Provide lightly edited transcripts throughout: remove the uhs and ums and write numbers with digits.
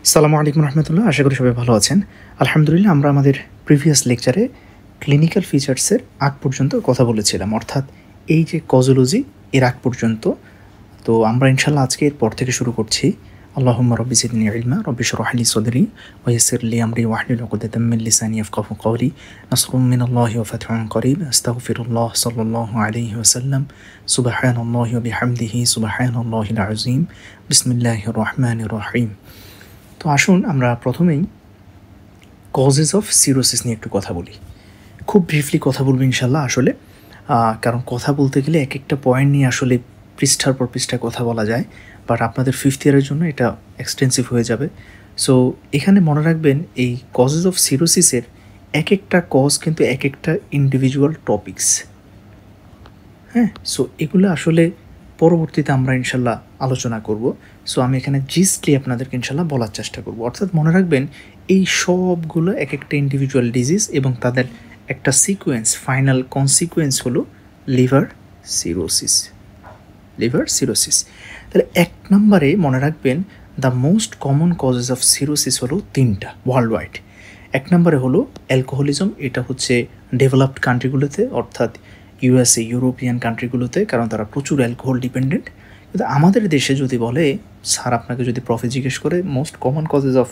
আসসালামু আলাইকুম রহমতুল্লাহ। আশা করি সবাই ভালো আছেন। আলহামদুলিল্লাহ, আমরা আমাদের প্রিভিয়াস লেকচারে ক্লিনিক্যাল ফিচার্সের আগ পর্যন্ত কথা বলেছিলাম, অর্থাৎ এই যে কজোলজি এর আগ পর্যন্ত। তো আমরা ইনশাল্লাহ আজকে এরপর থেকে শুরু করছি। আল্লাহুম্মা রব্বি জিদনি ইলমা রব্বি শরহ লি সদরি ওয়া ইয়াসসির লি আমরি ওয়াহলুল উকদাতাম মিন লিসানি ইয়াফকাহু কওলি নাসরুম মিনাল্লাহি ওয়া ফাতহুন করিব আস্তাগফিরুল্লাহ সাল্লাল্লাহু আলাইহি ওয়াসাল্লাম সুবহানাল্লাহি ওয়া বিহামদিহি সুবহানাল্লাহিল আযীম বিসমিল্লাহির রহমানির রহিম। তো আসুন আমরা প্রথমেই কজেস অফ সিরোসিস নিয়ে একটু কথা বলি। খুব ব্রিফলি কথা বলবো ইনশাল্লাহ। আসলে কারণ কথা বলতে গেলে এক একটা পয়েন্ট নিয়ে আসলে পৃষ্ঠার পর পৃষ্ঠা কথা বলা যায়, বাট আপনাদের ফিফথ ইয়ারের জন্য এটা এক্সটেন্সিভ হয়ে যাবে। সো এখানে মনে রাখবেন, এই কজেস অফ সিরোসিসের এক একটা কজ কিন্তু এক একটা ইন্ডিভিজুয়াল টপিকস। হ্যাঁ, সো এগুলো আসলে পরবর্তীতে আমরা ইনশাল্লাহ আলোচনা করব। সো আমি এখানে জিস্টলি আপনাদেরকে ইনশাল্লাহ বলার চেষ্টা করব। অর্থাৎ মনে রাখবেন, এই সবগুলো এক একটা ইন্ডিভিজুয়াল ডিজিজ এবং তাদের একটা সিকোয়েন্স, ফাইনাল কনসিকুয়েন্স হলো লিভার সিরোসিস। Liver cirrhosis. তাহলে এক নম্বরে মনে রাখবেন, the most common causes of cirrhosis হলো তিনটা ওয়ার্ল্ড ওয়াইড। এক নম্বরে হলো অ্যালকোহলিজম। এটা হচ্ছে ডেভেলপড কান্ট্রিগুলোতে, অর্থাৎ ইউএসএ, ইউরোপিয়ান কান্ট্রিগুলোতে, কারণ তারা প্রচুর অ্যালকোহল ডিপেন্ডেন্ট। কিন্তু আমাদের দেশে যদি বলে, স্যার আপনাকে যদি প্রফে জিজ্ঞেস করে most common causes of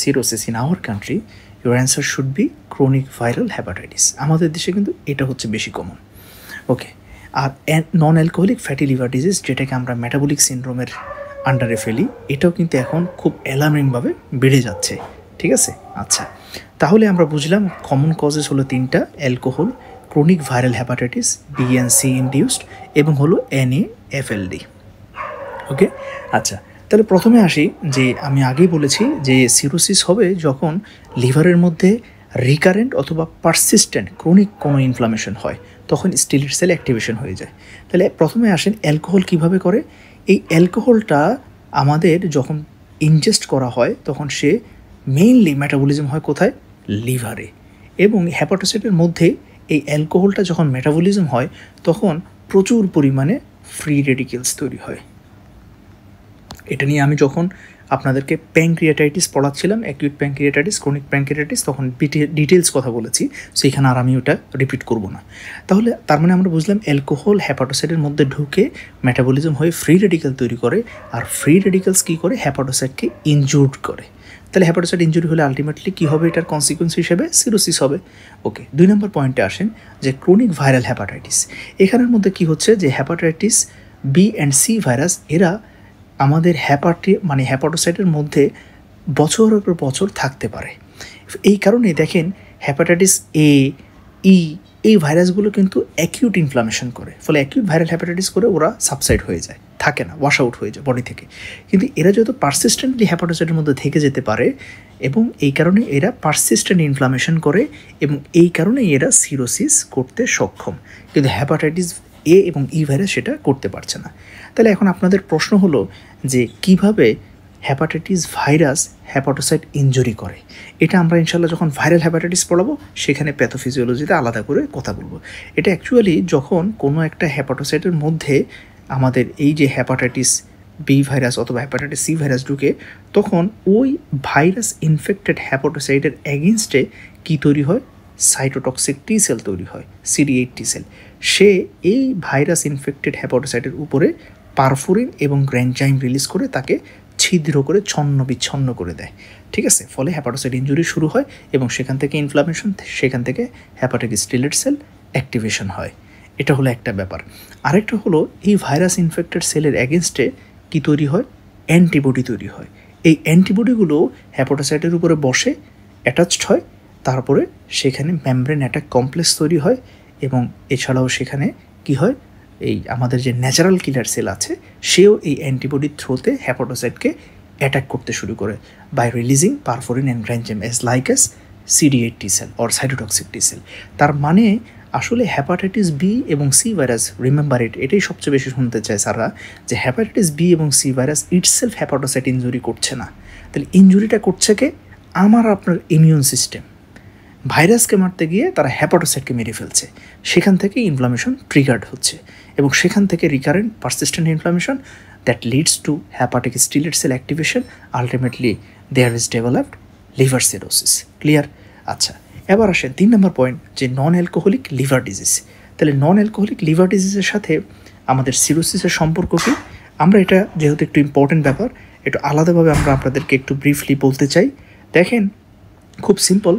cirrhosis in our country, your answer should be chronic viral hepatitis. আমাদের দেশে কিন্তু এটা হচ্ছে বেশি কমন। ওকে। আর non alcoholic fatty liver disease, যেটাকে আমরা মেটাবলিক সিনড্রোমের আন্ডারে ফেলি, এটাও কিন্তু এখন খুব অ্যালার্মিংভাবে বেড়ে যাচ্ছে। ঠিক আছে, আচ্ছা, তাহলে আমরা বুঝলাম কমন কজেস হলো তিনটা: alcohol, chronic viral hepatitis BNC induced, এবং হলো NAFLD। ওকে, আচ্ছা, তাহলে প্রথমে আসি যে আমি আগেই বলেছি যে সিরোসিস হবে যখন লিভারের মধ্যে রিকারেন্ট অথবা পারসিস্টেন্ট ক্রনিক কোনো ইনফ্লামেশন হয়, তখন স্টিলেট সেল অ্যাক্টিভেশন হয়ে যায়। তাহলে প্রথমে আসেন অ্যালকোহল কিভাবে করে। এই অ্যালকোহলটা আমাদের যখন ইনজেস্ট করা হয়, তখন সে মেইনলি মেটাবলিজম হয় কোথায়? লিভারে। এবং হ্যাপাটোসাইটের মধ্যে এই অ্যালকোহলটা যখন মেটাবলিজম হয়, তখন প্রচুর পরিমাণে ফ্রি রেডিকেলস তৈরি হয়। এটা নিয়ে আমি যখন আপনাদেরকে প্যানক্রিয়াটাইটিস পড়াচ্ছিলাম, অ্যাকিউট প্যানক্রিয়াটাইটিস, ক্রনিক প্যানক্রিয়াটাইটিস, তখন ডিটেলস কথা বলেছি, সেইখানে আর আমি ওটা রিপিট করব না। তাহলে তার মানে আমরা বুঝলাম অ্যালকোহল হ্যাপাটোসাইটের মধ্যে ঢুকে মেটাবলিজম হয়ে ফ্রি রেডিকেল তৈরি করে, আর ফ্রি রেডিকেলস কী করে? হ্যাপাটোসাইটকে ইনজুর্ড করে। তাহলে হ্যাপাটোসাইট ইনজুরি হলে আলটিমেটলি কী হবে? এটার কনসিকুয়েন্স হিসেবে সিরোসিস হবে। ওকে, 2 নম্বর পয়েন্টে আসেন যে ক্রনিক ভাইরাল হ্যাপাটাইটিস। এখানের মধ্যে কি হচ্ছে যে hepatitis B and C virus, এরা আমাদের হ্যাপাটোসাইটের মধ্যে বছরের পর বছর থাকতে পারে। এই কারণে দেখেন হ্যাপাটাইটিস A, E এই ভাইরাসগুলো কিন্তু অ্যাকিউট ইনফ্লামেশন করে, ফলে অ্যাকিউট ভাইরাল হ্যাপাটাইটিস করে ওরা সাবসাইড হয়ে যায়, থাকে না, ওয়াশ আউট হয়ে যায় বডি থেকে। কিন্তু এরা যত পারসিস্টেন্টলি হ্যাপাটোসাইটের মধ্যে থেকে যেতে পারে, এবং এই কারণে এরা পারসিস্টেন্ট ইনফ্লামেশন করে, এবং এই কারণে এরা সিরোসিস করতে সক্ষম। কিন্তু হ্যাপাটাইটিস A এবং E ভাইরাস সেটা করতে পারছে না। তাহলে এখন আপনাদের প্রশ্ন হলো যে কিভাবে হ্যাপাটাইটিস ভাইরাস হ্যাপাটোসাইট ইনজুরি করে। এটা আমরা ইনশাল্লাহ যখন ভাইরাল হ্যাপাটাইটিস পড়াবো, সেখানে প্যাথোফিজিওলজিতে আলাদা করে কথা বলবো। এটা অ্যাকচুয়ালি যখন কোনো একটা হ্যাপাটোসাইটের মধ্যে আমাদের এই যে হ্যাপাটাইটিস বি ভাইরাস অথবা হ্যাপাটাইটিস সি ভাইরাস ঢুকে, তখন ওই ভাইরাস ইনফেক্টেড হ্যাপাটোসাইটের এগেনস্টে কী তৈরি হয়? সাইটোটক্সিক টি সেল তৈরি হয়, CD8 টি সেল। সে এই ভাইরাস ইনফেক্টেড হ্যাপাটোসাইটের উপরে পারফোরিন এবং গ্র্যানজাইম রিলিজ করে তাকে ছিদ্র করে ছন্ন বিচ্ছন্ন করে দেয়। ঠিক আছে, ফলে হ্যাপাটোসাইট ইনজুরি শুরু হয়, এবং সেখান থেকে ইনফ্লামেশন, সেখান থেকে হ্যাপাটাইটিস স্টিলেট সেল অ্যাক্টিভেশন হয়। এটা হলো একটা ব্যাপার। আরেকটা হলো এই ভাইরাস ইনফেক্টেড সেলের এগেনস্টে কী তৈরি হয়? অ্যান্টিবডি তৈরি হয়। এই অ্যান্টিবডিগুলো হ্যাপাটোসাইটের উপরে বসে অ্যাটাচড হয়, তারপরে সেখানে মেমব্রেন অ্যাটাক কমপ্লেক্স তৈরি হয়, এবং এছাড়াও সেখানে কি হয়? এই আমাদের যে ন্যাচারাল কিলার সেল আছে, সেও এই অ্যান্টিবডির থ্রোতে হ্যাপাটোসাইটকে অ্যাটাক করতে শুরু করে by releasing perforin and granzyme as like as CD8 T cell or cytotoxic T cell. তার মানে আসলে হ্যাপাটাইটিস বি এবং সি ভাইরাস, রিমেম্বার এটাই সবচেয়ে বেশি শুনতে চায় স্যাররা, যে হ্যাপাটাইটিস বি এবং C virus itself hepatocyte injury করছে না। তাহলে ইনজুরিটা করছে কে? আপনার ইমিউন সিস্টেম ভাইরাসকে মারতে গিয়ে তারা হ্যাপাটোসাইটকে মেরে ফেলছে, সেখান থেকে ইনফ্লামেশন ট্রিগার্ড হচ্ছে। এবং সেখান থেকে recurrent persistent inflammation that leads to hepatic stellate cell activation, ultimately there is developed liver cirrhosis. Clear? আচ্ছা, এবার আসেন 3 নম্বর পয়েন্ট, যে নন অ্যালকোহলিক লিভার ডিজিজ। তাহলে নন অ্যালকোহলিক লিভার ডিজিজের সাথে আমাদের সিরোসিসের সম্পর্ক কী? আমরা এটা যেহেতু একটু ইম্পর্টেন্ট ব্যাপার, একটু আলাদাভাবে আমরা আপনাদেরকে একটু ব্রিফলি বলতে চাই। দেখেন, খুব সিম্পল,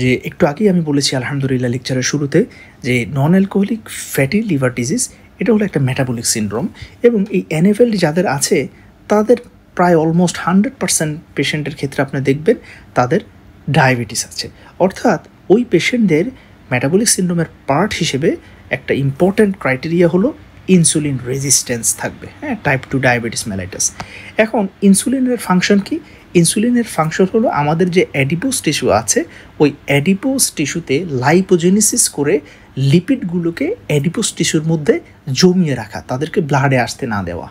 যে একটু আগেই আমি বলেছি আলহামদুলিল্লাহ লেকচারের শুরুতে, যে নন অ্যালকোহলিক ফ্যাটি লিভার ডিজিজ এটা হলো একটা মেটাবলিক সিনড্রোম, এবং এই এনএফএলডি যাদের আছে তাদের প্রায় অলমোস্ট 100% পেশেন্টের ক্ষেত্রে আপনি দেখবেন তাদের ডায়াবেটিস আছে। অর্থাৎ ওই পেশেন্টদের মেটাবলিক সিনড্রোমের পার্ট হিসেবে একটা ইম্পর্ট্যান্ট ক্রাইটেরিয়া হলো ইনসুলিন রেজিস্ট্যান্স থাকবে, হ্যাঁ, টাইপ 2 ডায়াবেটিস মেলাইটাস। এখন ইনসুলিনের ফাংশন কি? ইনসুলিনের ফাংশন হলো আমাদের যে অ্যাডিপোজ টিস্যু আছে, ওই অ্যাডিপোজ টিস্যুতে লাইপোজেনেসিস করে লিপিডগুলোকে অ্যাডিপোজ টিস্যুর মধ্যে জমিয়ে রাখা, তাদেরকে ব্লাডে আসতে না দেওয়া।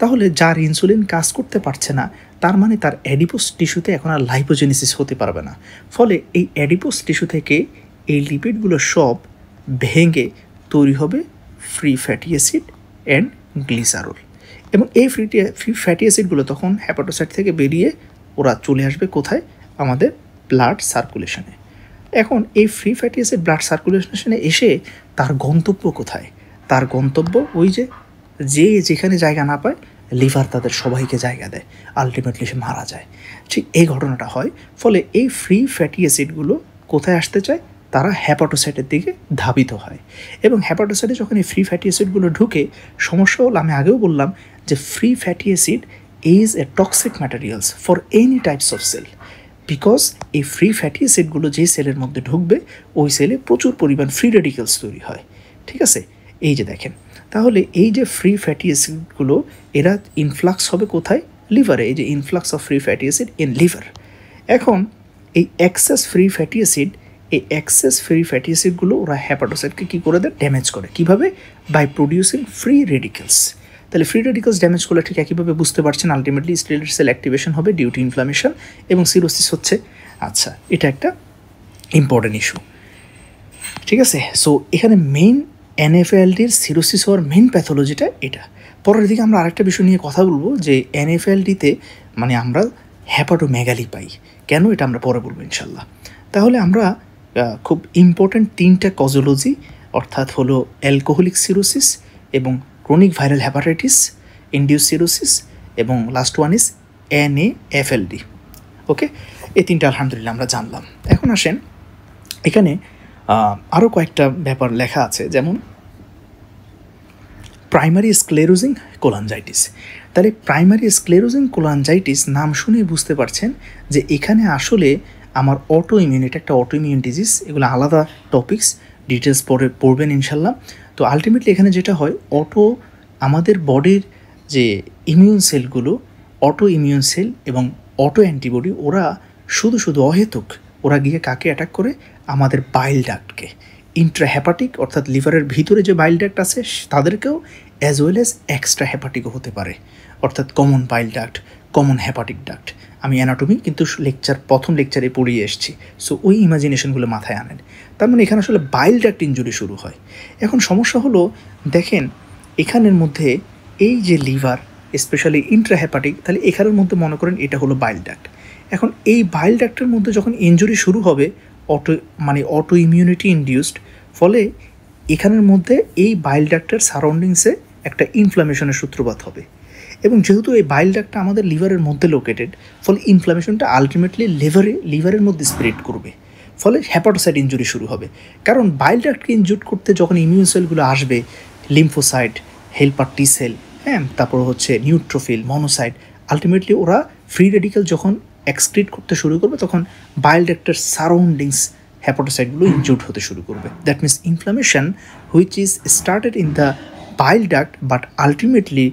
তাহলে যার ইনসুলিন কাজ করতে পারছে না, তার মানে তার অ্যাডিপোজ টিস্যুতে এখন আর লাইপোজেনেসিস হতে পারবে না। ফলে এই অ্যাডিপোজ টিস্যু থেকে এই লিপিডগুলো সব ভেঙে তৈরি হবে free fatty acid and glycerol, এবং এই ফ্রি ফ্যাটি অ্যাসিডগুলো তখন হ্যাপাটোসাইট থেকে বেরিয়ে ওরা চলে আসবে কোথায়? আমাদের ব্লাড সার্কুলেশনে। এখন এই ফ্রি ফ্যাটি অ্যাসিড ব্লাড সার্কুলেশনে এসে তার গন্তব্য কোথায়? তার গন্তব্য ওই যে যেখানে জায়গা না পায় লিভার তাদের সবাইকে জায়গা দেয়, আলটিমেটলি সে মারা যায়। ঠিক এই ঘটনাটা হয়। ফলে এই ফ্রি ফ্যাটি অ্যাসিডগুলো কোথায় আসতে চায়? তারা হ্যাপাটোসাইটের দিকে ধাবিত হয়, এবং হ্যাপাটোসাইটে যখন এই ফ্রি ফ্যাটি অ্যাসিডগুলো ঢুকে, সমস্যা হলো আমি আগেও বললাম যে free fatty acid is a toxic materials for any types of cell, because এই ফ্রি ফ্যাটি অ্যাসিডগুলো যেই সেলের মধ্যে ঢুকবে ওই সেলে প্রচুর পরিমাণ ফ্রি রেডিক্যালস তৈরি হয়। ঠিক আছে, এই যে দেখেন, তাহলে এই যে ফ্রি ফ্যাটি অ্যাসিডগুলো এরা ইনফ্লাক্স হবে কোথায়? লিভারে। এই যে influx of free fatty acid in liver. এখন এই এক্সেস ফ্রি ফ্যাটি অ্যাসিড, এই এক্সেস ফ্রি ফ্যাটি অ্যাসিডগুলো ওরা হ্যাপাটোসাইটকে কী করে দেয়? ড্যামেজ করে। কীভাবে? By producing free radicals. তাহলে ফ্রি রেডিক্যালস ড্যামেজ করলে ঠিক একইভাবে বুঝতে পারছেন আলটিমেটলি স্টেলেট সেল অ্যাক্টিভেশন হবে ডিউ টু ইনফ্লামেশন এবং সিরোসিস হচ্ছে। আচ্ছা, এটা একটা ইম্পর্টেন্ট ইস্যু। ঠিক আছে, সো এখানে মেইন এনএফএলডির সিরোসিস হওয়ার মেইন প্যাথোলজিটা এটা। পরের দিকে আমরা আরেকটা বিষয় নিয়ে কথা বলবো, যে এনএফএলডিতে মানে আমরা হ্যাপাটোমেগালি পাই কেন, এটা আমরা পরে বলবো ইনশাল্লাহ। তাহলে আমরা খুব ইম্পর্ট্যান্ট 3টা কজোলজি, অর্থাৎ হলো অ্যালকোহলিক সিরোসিস এবং chronic viral hepatitis induce cirrhosis, এবং লাস্ট ওয়ান ইজ এনএএফএলডি। ওকে, এই 3টা আলহামদুলিল্লাহ আমরা জানলাম। এখন আসেন, এখানে আরও কয়েকটা ব্যাপার লেখা আছে, যেমন প্রাইমারি স্ক্লেরোজিং কোলাঞ্জাইটিস। তাহলে প্রাইমারি স্ক্লেরোজিং কোলাঞ্জাইটিস নাম শুনে বুঝতে পারছেন যে এখানে আসলে আমার অটো ইমিউনিটি, একটা অটো ইমিউন ডিজিজ, এগুলো আলাদা টপিকস, ডিটেলস পরে পড়বেন ইনশাল্লাহ। তো আলটিমেটলি এখানে যেটা হয়, আমাদের বডির যে ইমিউন সেলগুলো, অটো ইমিউন সেল এবং অটো অ্যান্টিবডি, ওরা শুধু অহেতুক ওরা গিয়ে কাকে অ্যাটাক করে? আমাদের বাইল ডাক্টকে। ইন্ট্রা হ্যাপাটিক অর্থাৎ লিভারের ভিতরে যে বাইল ডাক্ট আছে তাদেরকেও, অ্যাজ ওয়েল অ্যাজ এক্সট্রা হ্যাপাটিকও হতে পারে, অর্থাৎ কমন বাইল ডাক্ট, কমন হ্যাপাটিক ডাক্ট। আমি অ্যানাটমি কিন্তু প্রথম লেকচারে পড়িয়ে এসেছি, সো ওই ইমাজিনেশনগুলো মাথায় আনেন। তার মানে এখানে আসলে বাইল ডাক্ট ইনজুরি শুরু হয়। এখন সমস্যা হলো, দেখেন এখানের মধ্যে এই যে লিভার স্পেশালি ইন্ট্রা হ্যাপাটিক, তাহলে এখানের মধ্যে মনে করেন এটা হলো বাইল ডাক্ট। এখন এই বাইল ডাক্টের মধ্যে যখন ইনজুরি শুরু হবে, অটো ইমিউনিটি ইনডিউসড, ফলে এখানের মধ্যে এই বাইল ডাক্টের সারাউন্ডিংসে একটা ইনফ্লামেশনের সূত্রপাত হবে, এবং যেহেতু এই বাইল ডাক্টটা আমাদের লিভারের মধ্যে লোকেটেড, ফলে ইনফ্লামেশনটা আলটিমেটলি লিভারের মধ্যে স্প্রেড করবে, ফলে হ্যাপাটোসাইট ইনজুরি শুরু হবে। কারণ বাইল ডাক্টকে ইনজুর করতে যখন ইমিউন সেলগুলো আসবে, লিম্ফোসাইট, হেল্পার টি সেল, হ্যাঁ, তারপর হচ্ছে নিউট্রোফিল, মনোসাইট, আলটিমেটলি ওরা ফ্রি রেডিক্যাল যখন এক্সক্রিট করতে শুরু করবে, তখন বাইল ডাক্টের সারাউন্ডিংস হ্যাপাটোসাইটগুলো ইনজুর্ড হতে শুরু করবে। That means inflammation which is started in the bile duct but ultimately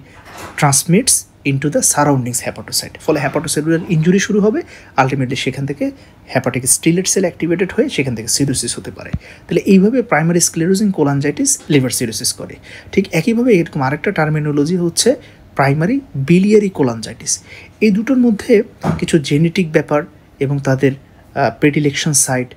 transmits into the surroundings hepatocyte. ফলে হ্যাপাটোসেলুলার ইনজুরি শুরু হবে, আলটিমেটলি সেখান থেকে হ্যাপাটিক স্টিলেট সেল অ্যাক্টিভেটেড হয়ে সেখান থেকে সিরোসিস হতে পারে। তাহলে এইভাবে primary sclerosing cholangitis liver cirrhosis করে। ঠিক একইভাবে এরকম আরেকটা টার্মিনোলজি হচ্ছে প্রাইমারি বিলিয়ারি কোলাঞ্জাইটিস। এই দুটোর মধ্যে কিছু জেনেটিক ব্যাপার এবং তাদের প্রেডিলেকশন সাইট,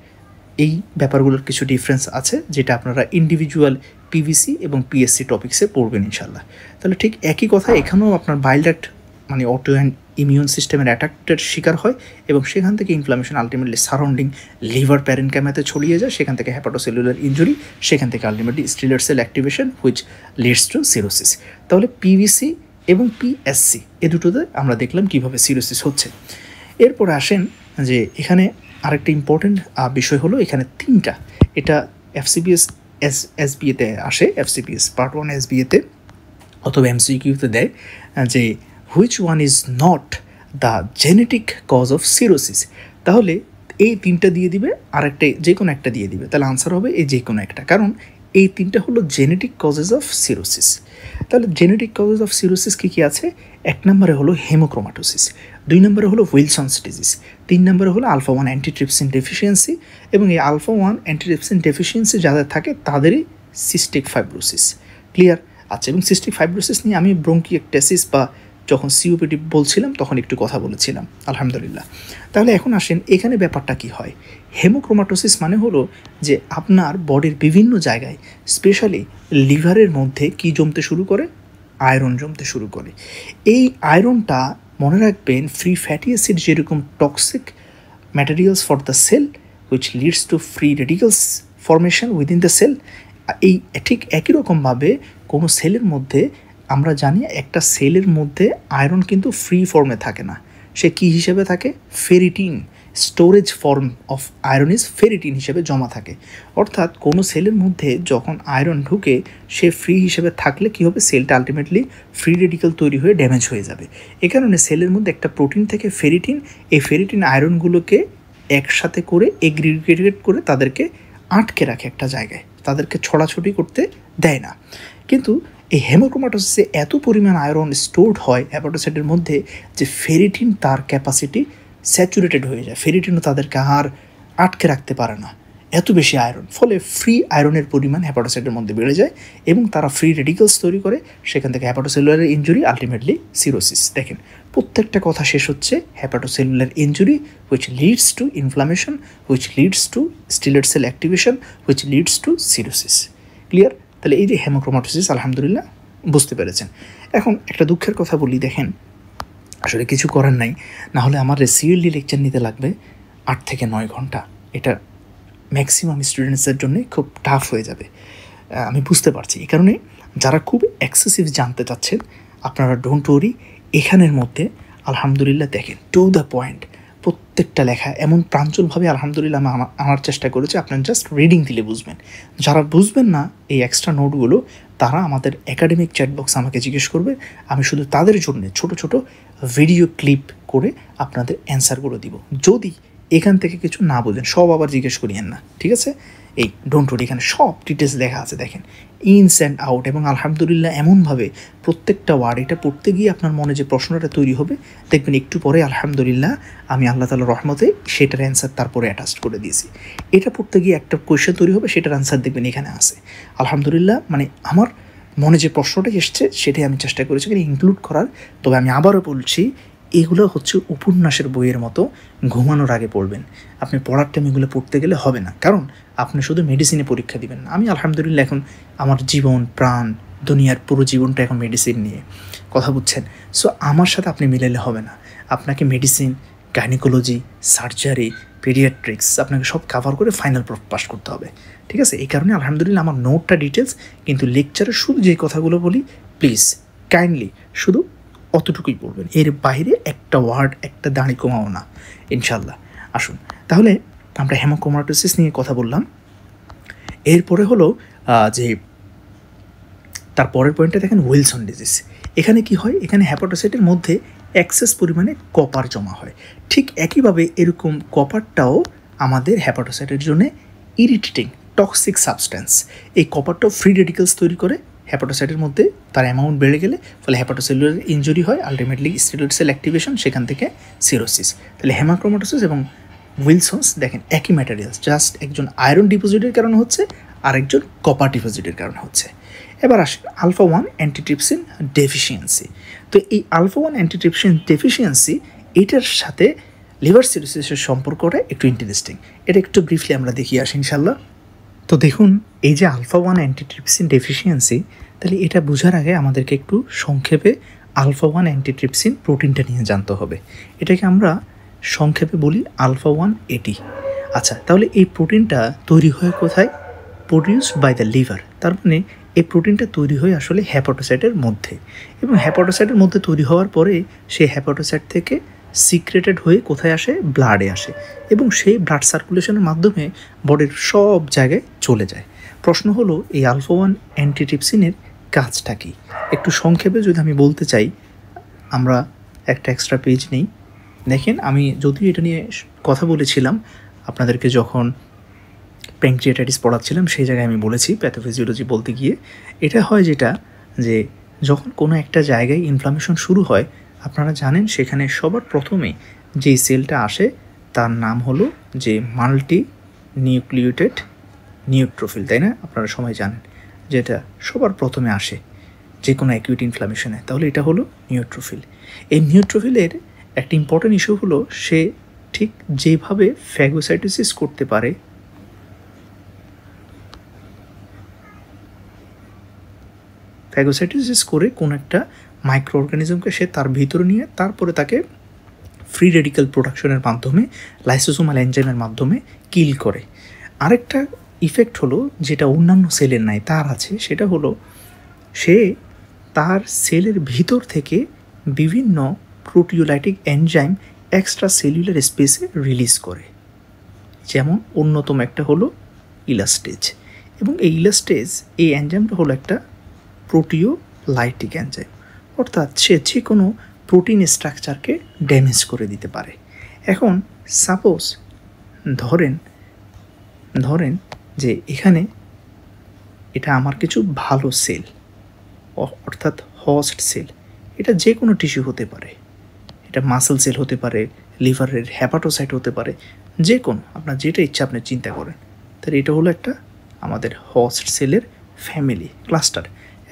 এই ব্যাপারগুলোর কিছু ডিফারেন্স আছে, যেটা আপনারা ইন্ডিভিজুয়াল পিভিসি এবং পিএসসি টপিক্সে পড়বেন ইনশাল্লাহ। তাহলে ঠিক একই কথা এখানেও আপনার বাইল ডাক্ট মানে অটো অ্যান্ড ইমিউন সিস্টেমের অ্যাটাকের শিকার হয় এবং সেখান থেকে ইনফ্লামেশন আলটিমেটলি সারাউন্ডিং লিভার প্যারেনকাইমাতে ছড়িয়ে যায়, সেখান থেকে হ্যাপাটোসেলুলার ইনজুরি, সেখান থেকে ultimately stellate cell activation which leads to cirrhosis. তাহলে পিভিসি এবং পিএসসি এ দুটোতে আমরা দেখলাম কীভাবে সিরোসিস হচ্ছে। এরপর আসেন যে এখানে আরেকটা ইম্পর্টেন্ট বিষয় হলো এখানে তিনটা, এটা এফসিপিএস এসবিএতে আসে, এফসিপিএস পার্ট 1 এসবিএতে অথবা এমসিকিউতে দেয় যে which one is not the genetic cause of cirrhosis. তাহলে এই তিনটা দিয়ে দিবে, আরেকটা যে কোনো একটা দিয়ে দিবে, তাহলে আনসার হবে এই যে কোনো একটা, কারণ এই তিনটা হলো জেনেটিক কজেস অফ সিরোসিস। তাহলে জেনেটিক কজেস অফ সিরোসিস কী কী আছে? 1 নম্বরে হলো হেমোক্রোমাটোসিস, 2 নম্বরে হলো উইলসনস ডিজিজ, 3 নম্বরে হলো আলফা-1 অ্যান্টিট্রিপসিন ডেফিসিয়েন্সি, এবং এই আলফা-1 অ্যান্টিট্রিপসিন ডেফিসিয়েন্সি যাদের থাকে তাদেরই সিস্টিক ফাইব্রোসিস। ক্লিয়ার? আচ্ছা, এবং সিস্টিক ফাইব্রোসিস নিয়ে আমি ব্রঙ্কিয়েকটেসিস বা যখন সিওপিডি বলছিলাম তখন একটু কথা বলেছিলাম, আলহামদুলিল্লাহ। তাহলে এখন আসেন এখানে ব্যাপারটা কি হয়। হেমোক্রোমাটোসিস মানে হলো যে আপনার বডির বিভিন্ন জায়গায় স্পেশালি লিভারের মধ্যে কি জমতে শুরু করে? আয়রন জমতে শুরু করে। এই আয়রনটা মনে রাখবেন ফ্রি ফ্যাটি অ্যাসিড যেরকম toxic materials for the cell which leads to free radicals formation within the cell, এই ঠিক একই রকমভাবে কোনো সেলের মধ্যে আমরা জানি একটা সেলের মধ্যে আয়রন কিন্তু ফ্রি ফর্মে থাকে না, সে কি হিসেবে থাকে? Ferritin, storage form of iron is ferritin হিসেবে জমা থাকে। অর্থাৎ কোনো সেলের মধ্যে যখন আয়রন ঢুকে সে ফ্রি হিসেবে থাকলে কী হবে? সেলটা আলটিমেটলি ফ্রি রেডিক্যাল তৈরি হয়ে ড্যামেজ হয়ে যাবে। এ কারণে সেলের মধ্যে একটা প্রোটিন থেকে ফেরিটিন, এই ফেরিটিন আয়রনগুলোকে একসাথে করে এগ্রিগেট করে তাদেরকে আটকে রাখে একটা জায়গায়, তাদেরকে ছড়াছড়ি করতে দেয় না। কিন্তু এই হেমোক্রোমাটোসিসে এত পরিমাণ আয়রন স্টোরড হয় হেপাটোসাইটের মধ্যে যে ফেরিটিন তার ক্যাপাসিটি স্যাচুরেটেড হয়ে যায়, ফেরিটিনও তাদেরকে আর আটকে রাখতে পারে না, এত বেশি আয়রন। ফলে ফ্রি আয়রনের পরিমাণ হেপাটোসাইটের মধ্যে বেড়ে যায় এবং তারা ফ্রি রেডিক্যালস তৈরি করে, সেখান থেকে হেপাটোসেলুলার ইনজুরি, আলটিমেটলি সিরোসিস। দেখেন প্রত্যেকটা কথা শেষ হচ্ছে hepatocellular injury which leads to inflammation, which leads to stellate cell activation, which leads to cirrhosis. Clear? তাহলে এই যে হেমোক্রোমাটোসিস আলহামদুলিল্লাহ বুঝতে পেরেছেন। এখন একটা দুঃখের কথা বলি, দেখেন আসলে কিছু করার নাই, না হলে আমার সিএলডি লেকচার নিতে লাগবে 8 থেকে 9 ঘন্টা। এটা ম্যাক্সিমাম স্টুডেন্টসদের জন্য খুব টাফ হয়ে যাবে, আমি বুঝতে পারছি। এই কারণে যারা খুব এক্সেসিভ জানতে চাচ্ছেন আপনারা ডোন্ট ওয়ারি, এখানের মধ্যে আলহামদুলিল্লাহ দেখেন টু দ্য পয়েন্ট প্রত্যেকটা লেখা এমন প্রাঞ্জলভাবে আলহামদুলিল্লাহ আমার চেষ্টা করেছি, আপনারা জাস্ট রিডিং দিলে বুঝবেন। যারা বুঝবেন না এই এক্সট্রা নোটগুলো তারা আমাদের একাডেমিক চ্যাটবক্স আমাকে জিজ্ঞেস করবে, আমি শুধু তাদের জন্য ছোট ছোট ভিডিও ক্লিপ করে আপনাদের অ্যান্সারগুলো দিব। যদি এখান থেকে কিছু না বোঝেন সব আবার জিজ্ঞেস করিয়েন না, ঠিক আছে? এই ডোন্ট ওয়ারি, এখানে সব ডিটেলস লেখা আছে, দেখেন ইনস অ্যান্ড আউট, এবং আলহামদুলিল্লাহ এমনভাবে প্রত্যেকটা ওয়ার্ড এটা পড়তে গিয়ে আপনার মনে যে প্রশ্নটা তৈরি হবে দেখবেন একটু পরে আলহামদুলিল্লাহ আমি আল্লাহ তাআলার রহমতে সেটার অ্যান্সার তারপরে অ্যাটাচ করে দিয়েছি। এটা পড়তে গিয়ে একটা কোয়েশ্চেন তৈরি হবে, সেটার অ্যান্সার দেখবেন এখানে আছে। আলহামদুলিল্লাহ মানে আমার মনে যে প্রশ্নটা এসছে সেটাই আমি চেষ্টা করেছি ইনক্লুড করার। তবে আমি আবারও বলছি, এগুলো হচ্ছে উপন্যাসের বইয়ের মতো, ঘুমানোর আগে পড়বেন। আপনি পড়ার টাইম এগুলো পড়তে গেলে হবে না, কারণ আপনি শুধু মেডিসিনে পরীক্ষা দিবেন না। আমি আলহামদুলিল্লাহ এখন আমার জীবন প্রাণ দুনিয়ার পুরো জীবনটা এখন মেডিসিন নিয়ে, কথা বুঝছেন? সো আমার সাথে আপনি মিলাইলে হবে না, আপনাকে মেডিসিন, গাইনোকোলজি, সার্জারি, পেডিয়াট্রিক্স আপনাকে সব কাভার করে ফাইনাল পাস করতে হবে, ঠিক আছে? এই কারণে আলহামদুলিল্লাহ আমার নোটটা ডিটেলস, কিন্তু লেকচারে শুধু যে কথাগুলো বলি প্লিজ কাইন্ডলি শুধু অতটুকুই পড়বেন, এর বাইরে একটা ওয়ার্ড একটা দাঁড়ি কমাও না ইনশাল্লাহ। আসুন তাহলে আমরা হেমোক্রোমাটোসিস নিয়ে কথা বললাম। এরপরে হলো যে তার পরের পয়েন্টটা দেখেন উইলসন ডিজিজ। এখানে কি হয়? এখানে হেপাটোসাইটের মধ্যে এক্সেস পরিমাণে কপার জমা হয়। ঠিক একইভাবে এরকম কপারটাও আমাদের হেপাটোসাইটের জন্য ইরিটেটিং টক্সিক সাবস্ট্যান্স। এই কপারটাও ফ্রি রেডিক্যালস তৈরি করে হেপাটোসাইটের মধ্যে, তার অ্যামাউন্ট বেড়ে গেলে ফলে হেপাটোসেলুলার ইনজুরি হয়, আলটিমেটলি স্টেরয়েড সেল অ্যাক্টিভেশন, সেখান থেকে সিরোসিস। তাহলে হেমোক্রোমাটোসিস এবং উইলসনস দেখেন একই ম্যাটেরিয়ালস, জাস্ট একজন আয়রন ডিপোজিটের কারণে হচ্ছে আর একজন কপার ডিপোজিটের কারণে হচ্ছে। এবার আসেন আলফা-1 অ্যান্টিট্রিপসিন ডেফিসিয়েন্সি। তো এই আলফা-1 অ্যান্টিট্রিপসিন ডেফিসিয়েন্সি এটার সাথে লিভার সিরোসিসের সম্পর্কটা একটু ইন্টারেস্টিং, এটা একটু ব্রিফলি আমরা দেখিয়ে আসি ইনশাল্লাহ। তো দেখুন, এই যে আলফা 1 অ্যান্টিট্রিপসিন ডেফিসিয়েন্সি, তাহলে এটা বোঝার আগে আমাদেরকে একটু সংক্ষেপে আলফা 1 অ্যান্টিট্রিপসিন প্রোটিনটা নিয়ে জানতে হবে। এটাকে আমরা সংক্ষেপে বলি আলফা 1 এটি। আচ্ছা, তাহলে এই প্রোটিনটা তৈরি হয় কোথায়? Produced by the liver. তার মানে এই প্রোটিনটা তৈরি হয় আসলে হ্যাপাটোসাইটের মধ্যে, এবং হ্যাপাটোসাইটের মধ্যে তৈরি হওয়ার পরে সেই হ্যাপাটোসাইট থেকে সিক্রেটেড হয়ে কোথায় আসে? ব্লাডে আসে, এবং সেই ব্লাড সার্কুলেশনের মাধ্যমে বডির সব জায়গায় চলে যায়। প্রশ্ন হলো, এই আলফা 1 অ্যান্টিট্রিপসিনের কাজটা কী? একটু সংক্ষেপে যদি আমি বলতে চাই, আমরা একটা এক্সট্রা পেজ নেই। দেখেন, আমি যদিও এটা নিয়ে কথা বলেছিলাম আপনাদেরকে যখন প্যানক্রিয়াটাইটিস পড়াচ্ছিলাম, সেই জায়গায় আমি বলেছি প্যাথোফিজিওলজি বলতে গিয়ে। এটা হয় যেটা, যে যখন কোনো একটা জায়গায় ইনফ্লামেশন শুরু হয়, আপনারা জানেন সেখানে সবার প্রথমে যেই সেলটা আসে তার নাম হলো যে মাল্টি নিউক্লিয়েটেড নিউট্রোফিল, তাই না? আপনারা সবাই জানেন যেটা সবার প্রথমে আসে যে কোনো অ্যাকিউট ইনফ্লামেশনে, তাহলে এটা হলো নিউট্রোফিল। এই নিউট্রোফিলের একটা ইম্পর্টেন্ট ইস্যু হলো, সে ঠিক যেভাবে ফ্যাগোসাইটোসিস করতে পারে, ফ্যাগোসাইটোসিস করে কোনো একটা মাইক্রো অর্গানিজমকে সে তার ভিতরে নিয়ে তারপরে তাকে ফ্রি রেডিক্যাল প্রোডাকশনের মাধ্যমে, লাইসোসোমাল এনজাইমের মাধ্যমে কিল করে। আরেকটা ইফেক্ট হলো, যেটা অন্যান্য সেলের নাই তার আছে, সেটা হলো সে তার সেলের ভিতর থেকে বিভিন্ন প্রোটিওলাইটিক এনজাইম এক্সট্রা সেলুলার স্পেসে রিলিজ করে। যেমন অন্যতম একটা হলো ইলাস্টেজ, এবং এই ইলাস্টেজ, এই এনজাইমটা হলো একটা প্রোটিওলাইটিক এনজাইম, অর্থাৎ সে যে কোনো প্রোটিন স্ট্রাকচারকে ড্যামেজ করে দিতে পারে। এখন সাপোজ ধরেন যে এখানে এটা আমার কিছু ভালো সেল, অর্থাৎ হোস্ট সেল। এটা যে কোনো টিস্যু হতে পারে, এটা মাসল সেল হতে পারে, লিভারের হ্যাপাটোসাইট হতে পারে, যে কোনো, আপনার যেটা ইচ্ছা আপনি চিন্তা করেন। তাহলে এটা হলো একটা আমাদের হোস্ট সেলের ফ্যামিলি ক্লাস্টার।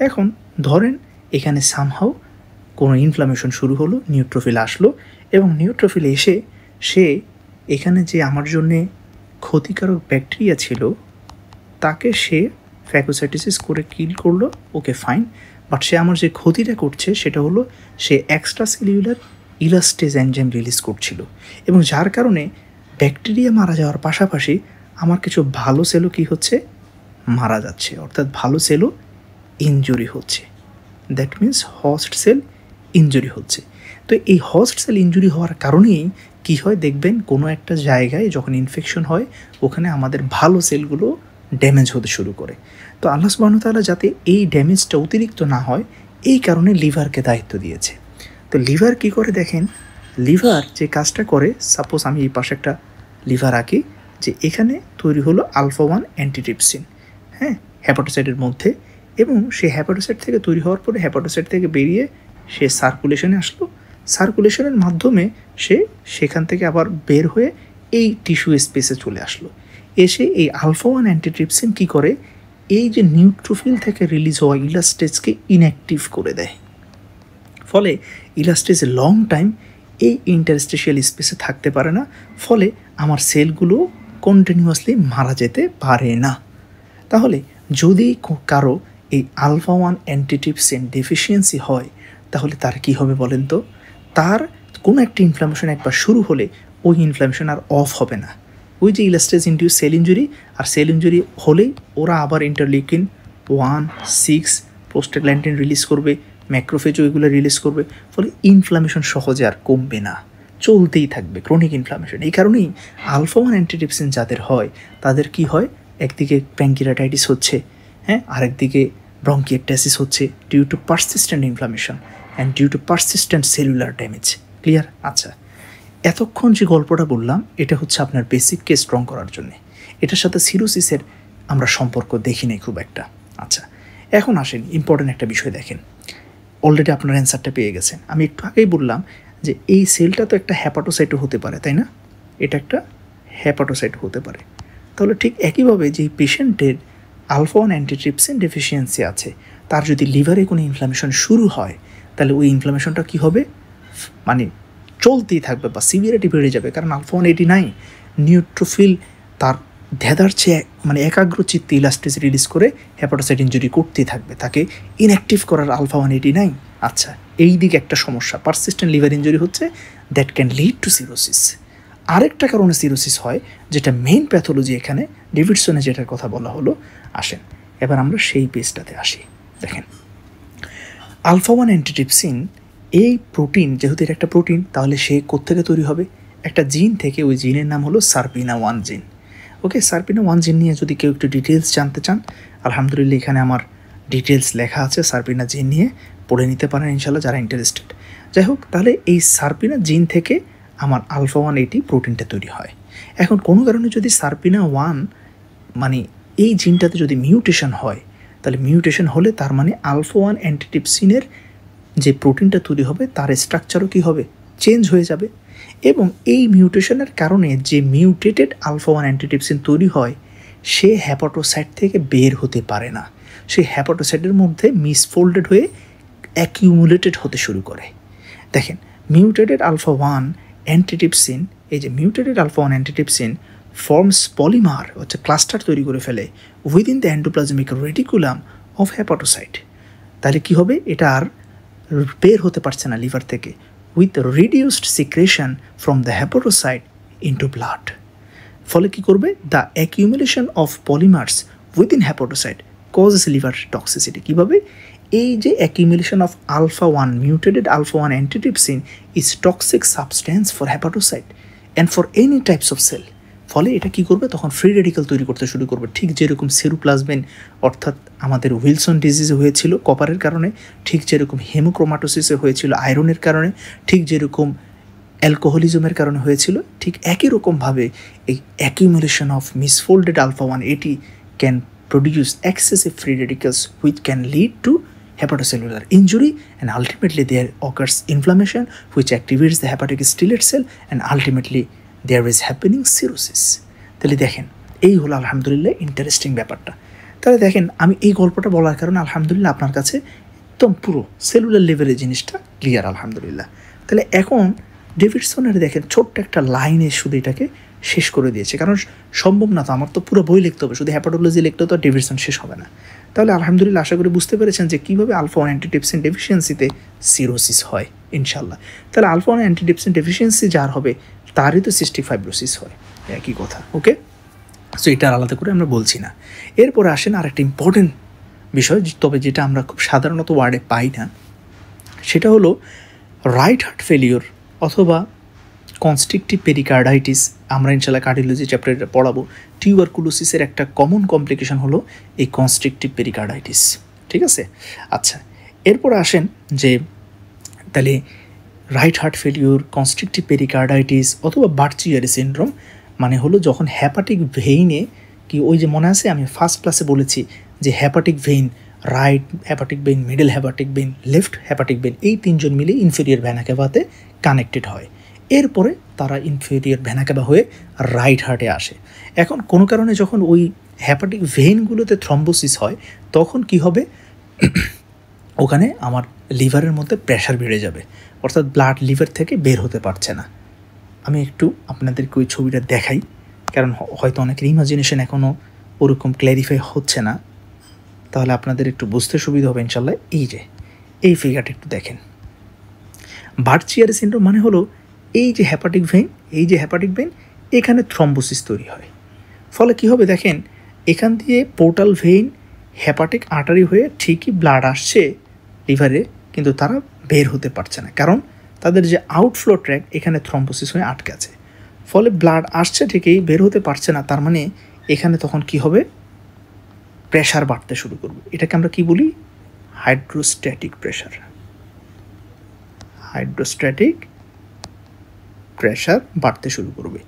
এখন ধরেন এখানে সামহাউ কোনো ইনফ্লামেশন শুরু হলো, নিউট্রোফিল আসলো, এবং নিউট্রোফিল এসে সে এখানে যে আমার জন্যে ক্ষতিকারক ব্যাকটেরিয়া ছিল তাকে সে ফ্যাগোসাইটোসিস করে কিল করলো, ওকে ফাইন। বাট সে আমার যে ক্ষতিটা করছে সেটা হলো সে extra cellular elastase enzyme release করছিল, এবং যার কারণে ব্যাকটেরিয়া মারা যাওয়ার পাশাপাশি আমার কিছু ভালো সেলও কী হচ্ছে? মারা যাচ্ছে, অর্থাৎ ভালো সেলও ইনজুরি হচ্ছে। That means host cell injury হচ্ছে। তো এই হোস্ট সেল ইনজুরি হওয়ার কারণেই কী হয় দেখবেন, কোনো একটা জায়গায় যখন ইনফেকশন হয় ওখানে আমাদের ভালো সেলগুলো ড্যামেজ হতে শুরু করে। তো আল্লাহ সুবহানাহু ওয়া তাআলা যাতে এই ড্যামেজটা অতিরিক্ত না হয়, এই কারণে লিভারকে দায়িত্ব দিয়েছে। তো লিভার কী করে দেখেন, লিভার যে কাজটা করে, সাপোজ আমি এই পাশে একটা লিভার আঁকি, যে এখানে তৈরি হলো আলফা 1 অ্যান্টিট্রিপসিন, হ্যাঁ, হ্যাপাটোসাইটের মধ্যে, এবং সে হ্যাপাটোসাইট থেকে তৈরি হওয়ার পরে হ্যাপাটোসাইট থেকে বেরিয়ে সে সার্কুলেশনে আসলো, সার্কুলেশনের মাধ্যমে সে সেখান থেকে আবার বের হয়ে এই টিস্যু স্পেসে চলে আসলো। এসে এই আলফা 1 অ্যান্টিট্রিপসিন কী করে, এই যে নিউট্রোফিল থেকে রিলিজ হওয়া ইলাস্টেজকে ইনঅ্যাক্টিভ করে দেয়। ফলে ইলাস্টেজ লং টাইম এই ইন্টারস্টেশিয়াল স্পেসে থাকতে পারে না, ফলে আমার সেলগুলো কন্টিনিউয়াসলি মারা যেতে পারে না। তাহলে যদি কারো এই আলফা 1 অ্যান্টিট্রিপসিন ডেফিসিয়েন্সি হয়, তাহলে তার কী হবে বলেন তো? তার কোনো একটা ইনফ্লামেশন একবার শুরু হলে ওই ইনফ্লামেশন আর অফ হবে না। ওই যে ইলাস্টেজ ইনডিউস সেল ইঞ্জুরি, আর সেল ইঞ্জুরি হলেই ওরা আবার ইন্টারলিউকিন 1, 6, প্রোস্টাগ্ল্যান্ডিন রিলিজ করবে, ম্যাক্রোফেজ ওইগুলো রিলিজ করবে, ফলে ইনফ্লামেশন সহজে আর কমবে না, চলতেই থাকবে ক্রনিক ইনফ্লামেশন। এই কারণেই আলফা 1 অ্যান্টিট্রিপসিন যাদের হয় তাদের কি হয়, একদিকে প্যানক্রিয়াটাইটিস হচ্ছে, হ্যাঁ, আরেকদিকে ব্রঙ্কিয়েক্টাসিস হচ্ছে, due to persistent inflammation and due to persistent cellular damage. Clear? আচ্ছা, এতক্ষণ যে গল্পটা বললাম এটা হচ্ছে আপনার বেসিককে স্ট্রং করার জন্যে। এটার সাথে সিরোসিসের আমরা সম্পর্ক দেখি নাই খুব একটা। আচ্ছা, এখন আসেন ইম্পর্টেন্ট একটা বিষয় দেখেন। অলরেডি আপনার অ্যান্সারটা পেয়ে গেছেন। আমি একটু আগেই বললাম যে এই সেলটা তো একটা হ্যাপাটোসাইটও হতে পারে, তাই না? এটা একটা হ্যাপাটোসাইট হতে পারে। তাহলে ঠিক একইভাবে যেই পেশেন্টের আলফা 1 অ্যান্টিট্রিপসিন ডেফিসিয়েন্সি আছে, তার যদি লিভারে কোনো ইনফ্লামেশন শুরু হয়, তাহলে ওই ইনফ্লামেশনটা কী হবে, মানে চলতেই থাকবে বা সিভিয়ারিটি বেড়ে যাবে, কারণ আলফা 1 এটি নাই। নিউট্রোফিল তার ধ্যাদার চেয়ে মানে একাগ্র চিত্তে ইলাস্টিসিটি রিলিজ করে হেপাটোসাইট ইনজুরি করতেই থাকবে, তাকে ইনঅ্যাক্টিভ করার আলফা 189। আচ্ছা, এই দিকে একটা সমস্যা, পারসিস্টেন্ট লিভার ইনজুরি হচ্ছে, that can lead two cirrhosis. আরেকটা কারণে সিরোসিস হয়, যেটা মেইন প্যাথোলজি এখানে ডেভিডসনে যেটার কথা বলা হলো। আসেন এবার আমরা সেই পেজটাতে আসি। দেখেন, আলফা 1 অ্যান্টিট্রিপসিন এই প্রোটিন, যেহেতু এটা একটা প্রোটিন, তাহলে সে কোত্থেকে তৈরি হবে? একটা জিন থেকে। ওই জিনের নাম হলো SERPINA1 জিন। ওকে, SERPINA1 জিন নিয়ে যদি কেউ একটু ডিটেলস জানতে চান, আলহামদুলিল্লাহ এখানে আমার ডিটেলস লেখা আছে SERPINA জিন নিয়ে, পড়ে নিতে পারেন ইনশাল্লাহ যারা ইন্টারেস্টেড। যাই হোক, তাহলে এই SERPINA জিন থেকে আমার আলফা 180 প্রোটিনটা তৈরি হয়। এখন কোনো কারণে যদি SERPINA1 মানে এই জিনটাতে যদি মিউটেশন হয়, তাহলে মিউটেশন হলে তার মানে আলফা 1 অ্যান্টিট্রিপসিনের যে প্রোটিনটা তৈরি হবে তার স্ট্রাকচারও কী হবে? চেঞ্জ হয়ে যাবে। এবং এই মিউটেশনের কারণে যে মিউটেটেড আলফা 1 অ্যান্টিট্রিপসিন তৈরি হয়, সে হ্যাপাটোসাইট থেকে বের হতে পারে না। সে হ্যাপাটোসাইটের মধ্যে মিসফোল্ডেড হয়ে অ্যাকিউমুলেটেড হতে শুরু করে। দেখেন, মিউটেটেড আলফা 1 অ্যান্টিট্রিপসিন, এই যে mutated alpha 1 antitrypsin forms polymer, হচ্ছে ক্লাস্টার তৈরি করে ফেলে within the endoplasmic reticulum of hepatocyte. তাহলে কী হবে? এটা আর বের হতে পারছে না লিভার থেকে, with reduced secretion from the hepatocyte into blood. ফলে কী করবে? The accumulation of polymers within hepatocyte causes liver toxicity. কীভাবে? এই যে accumulation of alpha 1 mutated alpha 1 antitrypsin is toxic substance for hepatocyte and for any types of cell. ফলে এটা কী করবে? তখন ফ্রি রেডিক্যাল তৈরি করতে শুরু করবে, ঠিক যেরকম সেরোপ্লাজমিন অর্থাৎ আমাদের উইলসন ডিজিজে হয়েছিল কপারের কারণে, ঠিক যেরকম হেমোক্রোমাটোসিসে হয়েছিল আয়রনের কারণে, ঠিক যেরকম অ্যালকোহলিজমের কারণে হয়েছিল, ঠিক একই রকমভাবে এই accumulation of misfolded alpha 180 can produce excessive free radicals which can lead to hepatocellular injury, and ultimately there occurs inflammation which activates the hepatic stellate cell, and ultimately there is happening cirrhosis. তাহলে দেখেন, এই হলো আলহামদুলিল্লাহ interesting ব্যাপারটা। তাহলে দেখেন, আমি এই গল্পটা বলার কারণে আলহামদুলিল্লাহ আপনার কাছে একদম পুরো সেলুলার লেভেলের জিনিসটা ক্লিয়ার আলহামদুলিল্লাহ। তাহলে এখন ডেভিডসনের দেখেন ছোট্ট একটা লাইনে শুধু এটাকে শেষ করে দিয়েছে, কারণ সম্ভব না তো, আমার তো পুরো বই লিখতে হবে, শুধু হ্যাপাটোলজি লিখতে তো ডেভিডসন শেষ হবে না। তাহলে আলহামদুলিল্লাহ আশা করি বুঝতে পেরেছেন যে কীভাবে আলফা 1 অ্যান্টিট্রিপসিন ডেফিসিয়েন্সিতে সিরোসিস হয় ইনশাল্লাহ। তাহলে আলফা 1 অ্যান্টিট্রিপসিন ডেফিসিয়েন্সি যার হবে তারই তো সিস্টিক ফাইব্রোসিস হয়, একই কথা। ওকে, সো এটা আলাদা করে আমরা বলছি না। এরপরে আসেন আর একটা ইম্পর্টেন্ট বিষয়, তবে যেটা আমরা খুব সাধারণত ওয়ার্ডে পাই না, সেটা হলো রাইট হার্ট ফেলিওর অথবা কনস্ট্রিকটিভ পেরিকার্ডাইটিস। আমরা ইনশাল্লাহ কার্ডিওলজি চ্যাপ্টারে পড়াবো। টিউবারকুলোসিসের একটা কমন কমপ্লিকেশন হলো এই কনস্ট্রিকটিভ পেরিকার্ডাইটিস, ঠিক আছে? আচ্ছা, এরপর আসেন যে তাহলে right heart failure, constrictive pericarditis অথবা বার্চিয়ারি সিনড্রোম মানে হলো যখন হ্যাপাটিক ভেইনে, কি ওই যে মনে আছে আমি ফার্স্ট ক্লাসে বলেছি যে hepatic vein, right hepatic vein, middle hepatic vein, left hepatic vein, এই তিনজন মিলে ইনফেরিয়র ভেনা ক্যাভাতে কানেক্টেড হয়। এরপরে তারা ইনফেরিয়র ভেনা ক্যাভা হয়ে রাইট হার্টে আসে। এখন কোনো কারণে যখন ওই হ্যাপাটিক ভেইনগুলোতে থ্রম্বোসিস হয়, তখন কি হবে? ওখানে আমার লিভারের মধ্যে প্রেশার বেড়ে যাবে, অর্থাৎ ব্লাড লিভার থেকে বের হতে পারছে না। আমি একটু আপনাদেরকে ওই ছবিটা দেখাই, কারণ হয়তো অনেকের ইমাজিনেশন এখনও ওরকম ক্ল্যারিফাই হচ্ছে না, তাহলে আপনাদের একটু বুঝতে সুবিধা হবে ইনশাল্লাহ। এই যে এই ফিগারটা একটু দেখেন, বার্চিয়ারি সিনড্রোম মানে হলো এই যে হ্যাপাটিক ভেইন, এই যে হ্যাপাটিক ভেইন, এখানে থ্রম্বোসিস তৈরি হয়। ফলে কী হবে? দেখেন, এখান দিয়ে পোর্টাল ভেইন, হ্যাপাটিক আর্টারি হয়ে ঠিকই ব্লাড আসছে লিভারে, কিন্তু তারা বের হতে পারছে না, কারণ তাদের যে আউটফ্লো ট্র্যাক এখানে থ্রম্বোসিস হয়ে আটকে আছে। ফলে ব্লাড আসছে ঠিকই, বের হতে পারছে না, তার মানে এখানে তখন কি হবে? প্রেশার বাড়তে শুরু করবে। এটাকে আমরা কি বলি? Hydrostatic pressure. হাইড্রোস্ট্যাটিক প্রেশার বাড়তে শুরু করবে।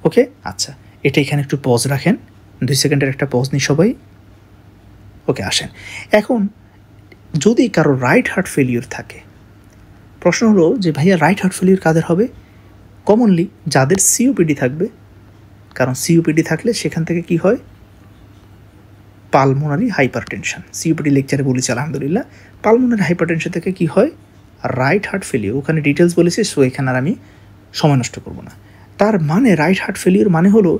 ওকে, আচ্ছা, এটা এখানে একটু পজ রাখেন, 2 সেকেন্ডের একটা পজ নিই সবাই। ওকে, আসেন এখন, যদি কারো রাইট হার্ট ফেলিওর থাকে, প্রশ্ন হলো যে ভাইয়া রাইট হার্ট ফেলিওর কাদের হবে? কমনলি যাদের সিওপিডি থাকবে, কারণ সিওপিডি থাকলে সেখান থেকে কি হয়? Pulmonary hypertension. সিওপিডি লেকচারে বলেছি আলহামদুলিল্লাহ, পালমোনারি হাইপারটেনশন থেকে কি হয়? Right heart failure. ওখানে ডিটেলস বলেছি, সো এখানে আর আমি সময় নষ্ট করব না। তার মানে রাইট হার্ট ফেলিওর মানে হলো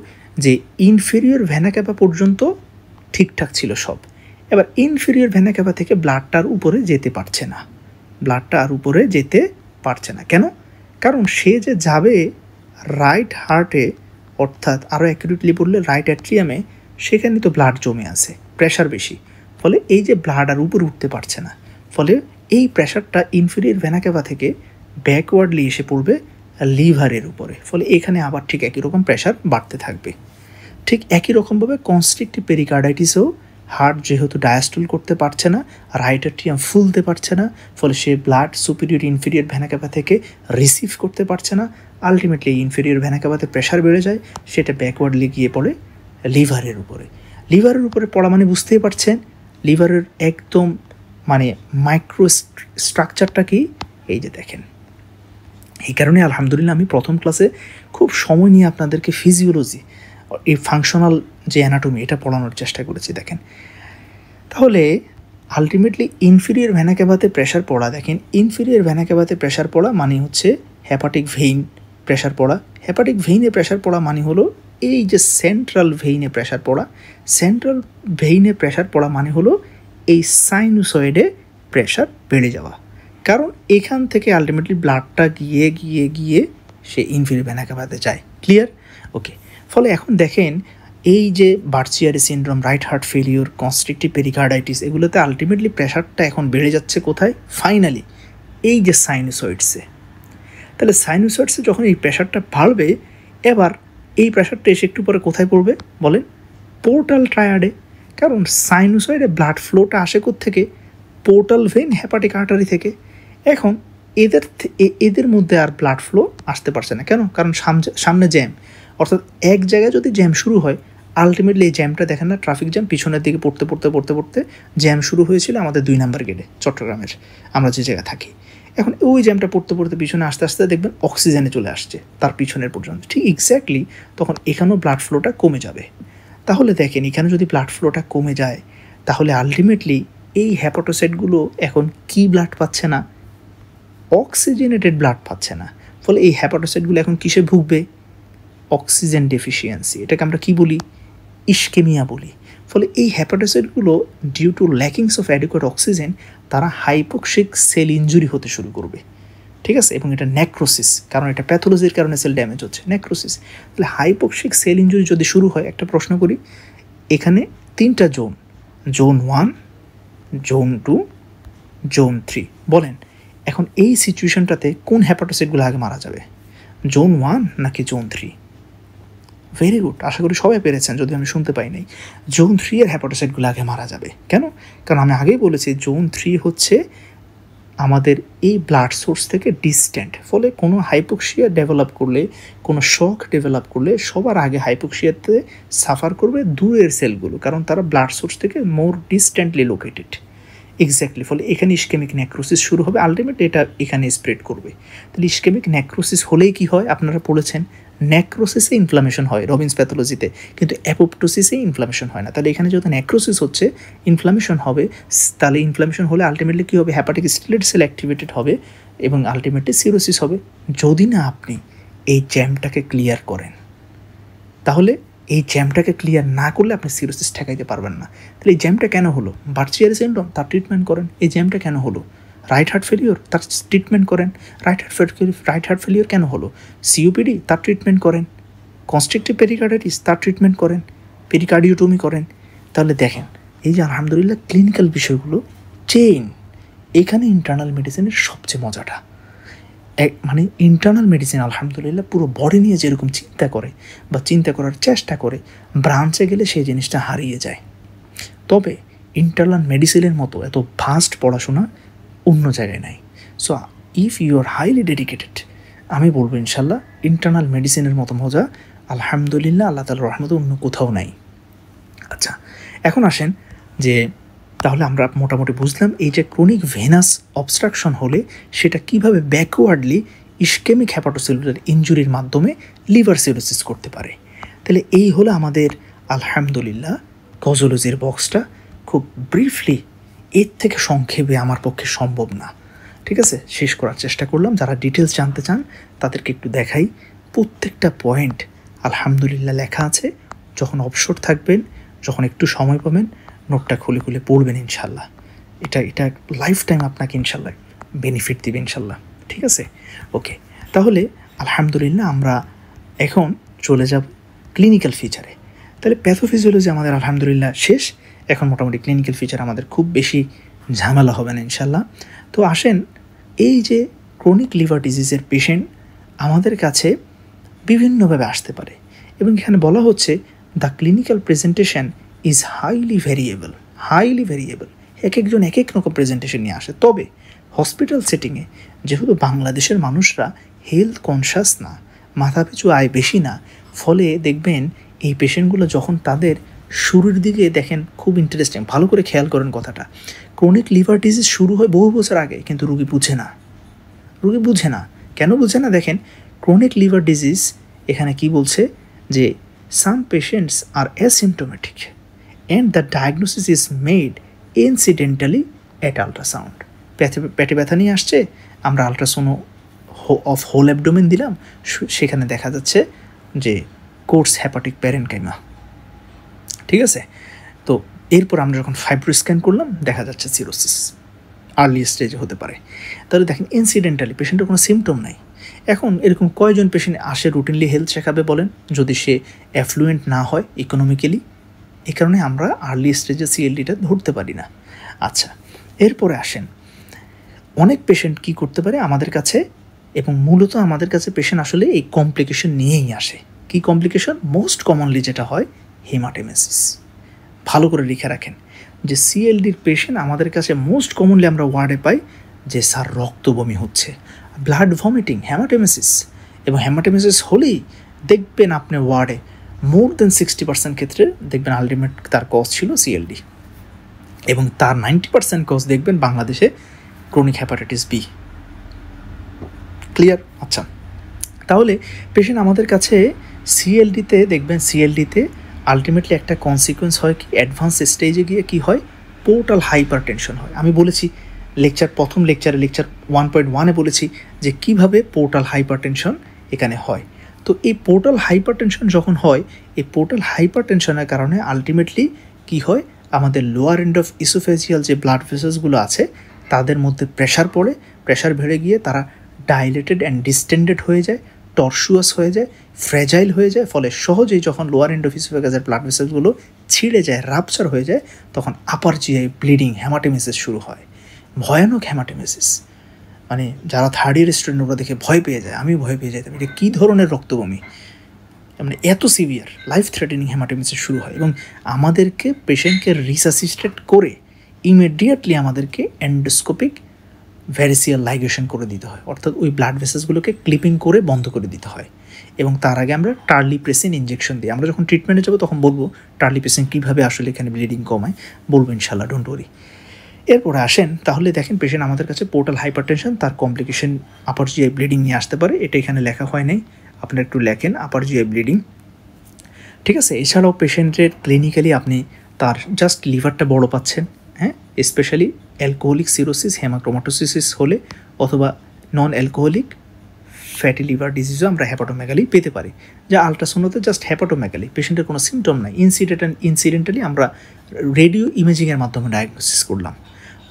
যে ইনফেরিয়র ভেনা ক্যাভা পর্যন্ত ঠিকঠাক ছিল সব, এবার ইনফেরিয়র ভেনা ক্যাভা থেকে ব্লাডটার উপরে যেতে পারছে না, ব্লাডটা আর উপরে যেতে পারছে না। কেন? কারণ সে যে যাবে রাইট হার্টে, অর্থাৎ আরও অ্যাকুরেটলি বললে রাইট অ্যাট্রিয়ামে, সেখানে তো ব্লাড জমে আছে, প্রেশার বেশি, ফলে এই যে ব্লাড আর উপরে উঠতে পারছে না, ফলে এই প্রেশারটা ইনফেরিয়র ভেনা ক্যাভা থেকে ব্যাকওয়ার্ডলি এসে পড়বে লিভারের উপরে, ফলে এখানে আবার ঠিক একই রকম প্রেশার বাড়তে থাকবে। ঠিক একই রকমভাবে কনস্ট্রিক্টিভ পেরিকার্ডাইটিসেও হার্ট যেহেতু ডায়াস্টল করতে পারছে না, রাইট অ্যাট্রিয়াম ফুলতে পারছে না, ফলে সে ব্লাড সুপিরিয়র ইনফেরিয়র ভেনা ক্যাভা থেকে রিসিভ করতে পারছে না, আলটিমেটলি ইনফেরিয়র ভেনা ক্যাভাতে প্রেশার বেড়ে যায়, সেটা ব্যাকওয়ার্ডলি গিয়ে পড়ে লিভারের উপরে। লিভারের উপরে পড়া মানে বুঝতেই পারছেন, লিভারের একদম মানে মাইক্রো স্ট্রাকচারটা কি, এই যে দেখেন। এই কারণে আলহামদুলিল্লাহ আমি প্রথম ক্লাসে খুব সময় নিয়ে আপনাদেরকে ফিজিওলজি, এই ফাংশনাল যে অ্যানাটমি, এটা পড়ানোর চেষ্টা করেছি। দেখেন তাহলে আলটিমেটলি ইনফেরিয়র ভেনা ক্যাভাতে প্রেশার পড়া, দেখেন ইনফেরিয়র ভেনা ক্যাভাতে প্রেশার পড়া মানে হচ্ছে হেপাটিক ভেইন প্রেশার পড়া। হেপাটিক ভেইনে প্রেশার পড়া মানে হলো এই যে সেন্ট্রাল ভেইনে প্রেশার পড়া, সেন্ট্রাল ভেইনে প্রেশার পড়া মানে হলো এই সাইনুসয়েডে প্রেশার বেড়ে যাওয়া, কারণ এখান থেকে আলটিমেটলি ব্লাডটা গিয়ে গিয়ে গিয়ে সে ইনফেরিয়র ভেনা ক্যাভাতে যায়। ক্লিয়ার? ওকে। ফলে এখন দেখেন এই যে Budd Chiari syndrome, right heart failure, constrictive pericarditis, এগুলোতে আলটিমেটলি প্রেশারটা এখন বেড়ে যাচ্ছে কোথায়? ফাইনালি এই যে সাইনুসয়েডসে। তাহলে সাইনুসয়েডসে যখন এই প্রেশারটা বাড়বে, এবার এই প্রেশারটা এসে একটু পরে কোথায় পড়বে বলেন? পোর্টাল ট্রায়াডে। কারণ সাইনুসয়েডে ব্লাড ফ্লোটা আসে থেকে পোর্টাল ভেইন হেপাটিক আর্টারি থেকে। এখন এদের মধ্যে আর ব্লাড ফ্লো আসতে পারছে না। কেন? কারণ সামনে জ্যাম, অর্থাৎ এক জায়গায় যদি জ্যাম শুরু হয়, আলটিমেটলি এই জ্যামটা দেখেন না, ট্রাফিক জ্যাম পিছনের দিকে পড়তে পড়তে পড়তে পড়তে জ্যাম শুরু হয়েছিল আমাদের 2 নম্বর গেটে, চট্টগ্রামের আমরা যে জায়গায় থাকি। এখন ওই জ্যামটা পড়তে পড়তে পিছনে আস্তে আস্তে দেখবেন অক্সিজেনে চলে আসছে তার পিছনের পর্যন্ত, ঠিক এক্স্যাক্টলি তখন এখানেও ব্লাড ফ্লোটা কমে যাবে। তাহলে দেখেন এখানে যদি ব্লাড ফ্লোটা কমে যায়, তাহলে আলটিমেটলি এই হ্যাপাটোসাইটগুলো এখন কি ব্লাড পাচ্ছে না? অক্সিজেনেটেড ব্লাড পাচ্ছে না। ফলে এই হ্যাপাটোসাইটগুলো এখন কিসে ভুগবে? অক্সিজেন ডেফিসিয়েন্সি, এটাকে আমরা কি বলি? ইস্কেমিয়া বলি। ফলে এই হ্যাপাটোসাইটগুলো due to lackings of adequate oxygen, তারা হাইপোক্সিক সেল ইঞ্জুরি হতে শুরু করবে, ঠিক আছে? এবং এটা নেক্রোসিস, কারণ এটা প্যাথোলজির কারণে সেল ড্যামেজ হচ্ছে, নেক্রোসিস। তাহলে হাইপোক্সিক সেল ইঞ্জুরি যদি শুরু হয়, একটা প্রশ্ন করি, এখানে 3টা জোন, জোন 1, জোন 2, জোন 3, বলেন এখন এই সিচুয়েশনটাতে কোন হ্যাপাটোসাইটগুলো আগে মারা যাবে? জোন 1 নাকি জোন 3? ভেরি গুড, আশা করি সবাই পেরেছেন, যদি আমি শুনতে পাই নাই। জোন 3 এর হ্যাপাটোসাইটগুলো আগে মারা যাবে। কেন? কারণ আমি আগেই বলেছি জোন 3 হচ্ছে আমাদের এই ব্লাড সোর্স থেকে ডিস্ট্যান্ট, ফলে কোনো হাইপোক্সিয়া ডেভেলপ করলে, কোনো শক ডেভেলপ করলে সবার আগে হাইপোক্সিয়াতে সাফার করবে দূরের সেলগুলো, কারণ তারা ব্লাড সোর্স থেকে মোর ডিস্ট্যান্টলি লোকেটেড। এক্স্যাক্টলি, ফলে এখানে ইস্কেমিক নেক্রোসিস শুরু হবে, আলটিমেটলি এটা এখানে স্প্রেড করবে। তাহলে ইস্কেমিক নেক্রোসিস হলেই কি হয়? আপনারা পড়েছেন নেক্রোসিসে ইনফ্লামেশন হয় রবিন্স প্যাথোলজিতে, কিন্তু অ্যাপোপ্টোসিসে ইনফ্লামেশন হয় না। তাহলে এখানে যেহেতু নেক্রোসিস হচ্ছে, ইনফ্লামেশন হবে, তাহলে ইনফ্লামেশন হলে আলটিমেটলি কী হবে? হ্যাপাটিক স্টেট সেল অ্যাক্টিভেটেড হবে এবং আলটিমেটলি সিরোসিস হবে। যদি না আপনি এই জ্যামটাকে ক্লিয়ার করেন, তাহলে এই জ্যামটাকে ক্লিয়ার না করলে আপনি সিরোসিস ঠেকাইতে পারবেন না। তাহলে এই জ্যামটা কেন হলো? বার্চিয়ারি সিনড্রোম, তার ট্রিটমেন্ট করেন। এই জ্যামটা কেন হলো? রাইট হার্ট ফেলিওর, তার ট্রিটমেন্ট করেন। রাইট হার্ট ফেলিওর কেন হলো? সিওপিডি, তার ট্রিটমেন্ট করেন। কনস্ট্রিক্টিভ পেরিকার্ডাইটিস, তার ট্রিটমেন্ট করেন। পেরিকার্ডিওটমি করেন। তাহলে দেখেন এই যে আলহামদুলিল্লাহ ক্লিনিক্যাল বিষয়গুলো চেইন। এখানে ইন্টারনাল মেডিসিনের সবচেয়ে মজাটা, মানে ইন্টারনাল মেডিসিন আলহামদুলিল্লাহ পুরো বডি নিয়ে যেরকম চিন্তা করে বা চিন্তা করার চেষ্টা করে, ব্রাঞ্চে গেলে সেই জিনিসটা হারিয়ে যায়। তবে ইন্টারনাল মেডিসিনের মতো এত ভাস্ট পড়াশোনা অন্য জায়গায় নাই। So if you are highly dedicated, আমি বলবো ইনশাল্লাহ ইন্টারনাল মেডিসিনের মতো মজা আলহামদুলিল্লাহ আল্লাহ তাআলার রহমতে অন্য কোথাও নাই। আচ্ছা, এখন আসেন যে তাহলে আমরা মোটামুটি বুঝলাম এই যে ক্রনিক ভেনাস অবস্ট্রাকশন হলে সেটা কিভাবে ব্যাকওয়ার্ডলি ইস্কেমিক হ্যাপাটোসেলুলার ইনজুরির মাধ্যমে লিভার সিরোসিস করতে পারে। তাহলে এই হলো আমাদের আলহামদুলিল্লাহ কজোলজির বক্সটা। খুব ব্রিফলি, এর থেকে সংক্ষেপে আমার পক্ষে সম্ভব না, ঠিক আছে? শেষ করার চেষ্টা করলাম। যারা ডিটেলস জানতে চান তাদেরকে একটু দেখাই। প্রত্যেকটা পয়েন্ট আলহামদুলিল্লাহ লেখা আছে, যখন অবসর থাকবেন, যখন একটু সময় পাবেন, নোটটা খুলে খুলে পড়বেন ইনশাল্লাহ। এটা লাইফ টাইম আপনাকে ইনশাল্লাহ বেনিফিট দিবে ইনশাল্লাহ। ঠিক আছে? ওকে, তাহলে আলহামদুলিল্লাহ আমরা এখন চলে যাব ক্লিনিক্যাল ফিচারে। তাহলে প্যাথোফিজিওলজি আমাদের আলহামদুলিল্লাহ শেষ। এখন মোটামুটি ক্লিনিক্যাল ফিচার আমাদের খুব বেশি ঝামেলা হবে না ইনশাল্লাহ। তো আসেন, এই যে ক্রনিক লিভার ডিজিজের পেশেন্ট আমাদের কাছে বিভিন্নভাবে আসতে পারে, এবং এখানে বলা হচ্ছে the clinical presentation is highly variable. এক একজন এক এক রকম প্রেজেন্টেশন নিয়ে আসে। তবে হসপিটাল সেটিংয়ে যেহেতু বাংলাদেশের মানুষরা হেলথ কনসাস না, মাথাপিছু আয় বেশি না, ফলে দেখবেন এই পেশেন্টগুলো যখন তাদের শুরুর দিকে দেখেন, খুব ইন্টারেস্টিং, ভালো করে খেয়াল করেন কথাটা, ক্রনিক লিভার ডিজিজ শুরু হয় বহু বছর আগে, কিন্তু রুগী বুঝে না। কেন বুঝে না? দেখেন, ক্রনিক লিভার ডিজিজ এখানে কি বলছে যে some patients are asymptomatic and the diagnosis is made incidentally at ultrasound. পেটে ব্যথা নিয়ে আসছে, আমরা আল্ট্রাসোনো অফ হোল অ্যাবডোমেন দিলাম, সেখানে দেখা যাচ্ছে যে কোর্স হ্যাপাটিক প্যারেনকাইমা। ঠিক আছে? তো এরপর আমরা যখন ফাইব্রো স্ক্যান করলাম, দেখা যাচ্ছে সিরোসিস, আর্লি স্টেজে হতে পারে। তাহলে দেখেন, ইনসিডেন্টালি পেশেন্টের কোনো সিমটম নাই। এখন এরকম কয়জন পেশেন্ট আসে রুটিনলি হেলথ চেকআপে বলেন, যদি সে অ্যাফ্লুয়েন্ট না হয় ইকোনমিক্যালি? এই কারণে আমরা আর্লি স্টেজে সিএলডিটা ধরতে পারি না। আচ্ছা, এরপরে আসেন, অনেক পেশেন্ট কি করতে পারে আমাদের কাছে, এবং মূলত আমাদের কাছে পেশেন্ট আসলে এই কমপ্লিকেশন নিয়েই আসে। কি কমপ্লিকেশন? মোস্ট কমনলি যেটা হয় হেমাটেমেসিস। ভালো করে লিখে রাখেন যে সিএলডির পেশেন্ট আমাদের কাছে মোস্ট কমনলি আমরা ওয়ার্ডে পাই যে স্যার রক্ত বমি হচ্ছে, ব্লাড ভমিটিং, হেমাটেমেসিস। এবং হেমাটেমেসিস হলেই দেখবেন আপনি ওয়ার্ডে মোর দেন 60% ক্ষেত্রে দেখবেন আলটিমেট তার কজ ছিল সিএলডি, এবং তার 90% কজ দেখবেন বাংলাদেশে ক্রনিক হেপাটাইটিস বি। ক্লিয়ার? আচ্ছা, তাহলে পেশেন্ট আমাদের কাছে সিএলডিতে দেখবেন, সিএলডিতে আলটিমেটলি একটা কনসিকুয়েন্স হয় কি, অ্যাডভান্স স্টেজে গিয়ে কি হয়, পোর্টাল হাইপার টেনশন হয়। আমি বলেছি প্রথম লেকচার 1.1-এ বলেছি যে কিভাবে পোর্টাল হাইপার টেনশন এখানে হয়। তো এই পোর্টাল হাইপার টেনশন যখন হয়, এই পোর্টাল হাইপার টেনশনের কারণে আলটিমেটলি কি হয়, আমাদের লোয়ার এন্ড অফ ইসোফেজিয়াল যে ব্লাড ভেসেলসগুলো আছে তাদের মধ্যে প্রেশার পড়ে, প্রেশার বেড়ে গিয়ে তারা ডাইলেটেড অ্যান্ড ডিস্টেন্ডেড হয়ে যায়, টর্সুয়াস হয়ে যায়, ফ্র্যাজাইল হয়ে যায়। ফলে সহজেই যখন লোয়ার এন্ড অফ ইসোফেগাসের ব্লাড ভেসেলসগুলো ছিঁড়ে যায়, রাপচার হয়ে যায়, তখন আপার জিআই ব্লিডিং, হেমাটেমেসিস শুরু হয়। ভয়ানক হেমাটেমেসিস, মানে যারা থার্ড ইয়ার স্টুডেন্ট ওরা দেখে ভয় পেয়ে যায়, আমিও ভয় পেয়ে যেতাম, এটা কী ধরনের রক্তবমি, মানে এত সিভিয়ার লাইফ থ্রেটেনিং হেমাটেমেসিস শুরু হয়। এবং আমাদেরকে পেশেন্টকে রিসাসিস্টেট করে ইমিডিয়েটলি আমাদেরকে এন্ডোস্কোপিক ভ্যারিসিয়াল লাইগেশন করে দিতে হয়, অর্থাৎ ওই ব্লাড ভেসেলসগুলোকে ক্লিপিং করে বন্ধ করে দিতে হয়। এবং তার আগে আমরা টার্লিপ্রেসিন ইঞ্জেকশন দিই। আমরা যখন ট্রিটমেন্টে যাবো তখন বলবো টার্লিপ্রেসিন কীভাবে আসলে এখানে ব্লিডিং কমায়, বলবো ইনশাল্লাহ, ডোন্ট ওয়ারি। এরপরে আসেন, তাহলে দেখেন পেশেন্ট আমাদের কাছে পোর্টাল হাইপারটেনশন, তার কমপ্লিকেশন আপার জিআই ব্লিডিং নিয়ে আসতে পারে। এটা এখানে লেখা হয় নাই, আপনারা একটু লেখেন আপার জিআই ব্লিডিং। ঠিক আছে? এছাড়াও পেশেন্টের ক্লিনিক্যালি আপনি তার জাস্ট লিভারটা বড় পাচ্ছেন, হ্যাঁ, স্পেশালি অ্যালকোহলিক সিরোসিস, হেমাক্রোমাটোসিস হলে, অথবা নন অ্যালকোহলিক ফ্যাটি লিভার ডিজিজও আমরা হ্যাপাটোমেগালি পেতে পারি, যা আলট্রাসোনোতে জাস্ট হ্যাপাটোমেগালি, পেশেন্টের কোনো সিমটম নাই, ইনসিডেন্টালি আমরা রেডিও ইমেজিংয়ের মাধ্যমে ডায়াগনোসিস করলাম।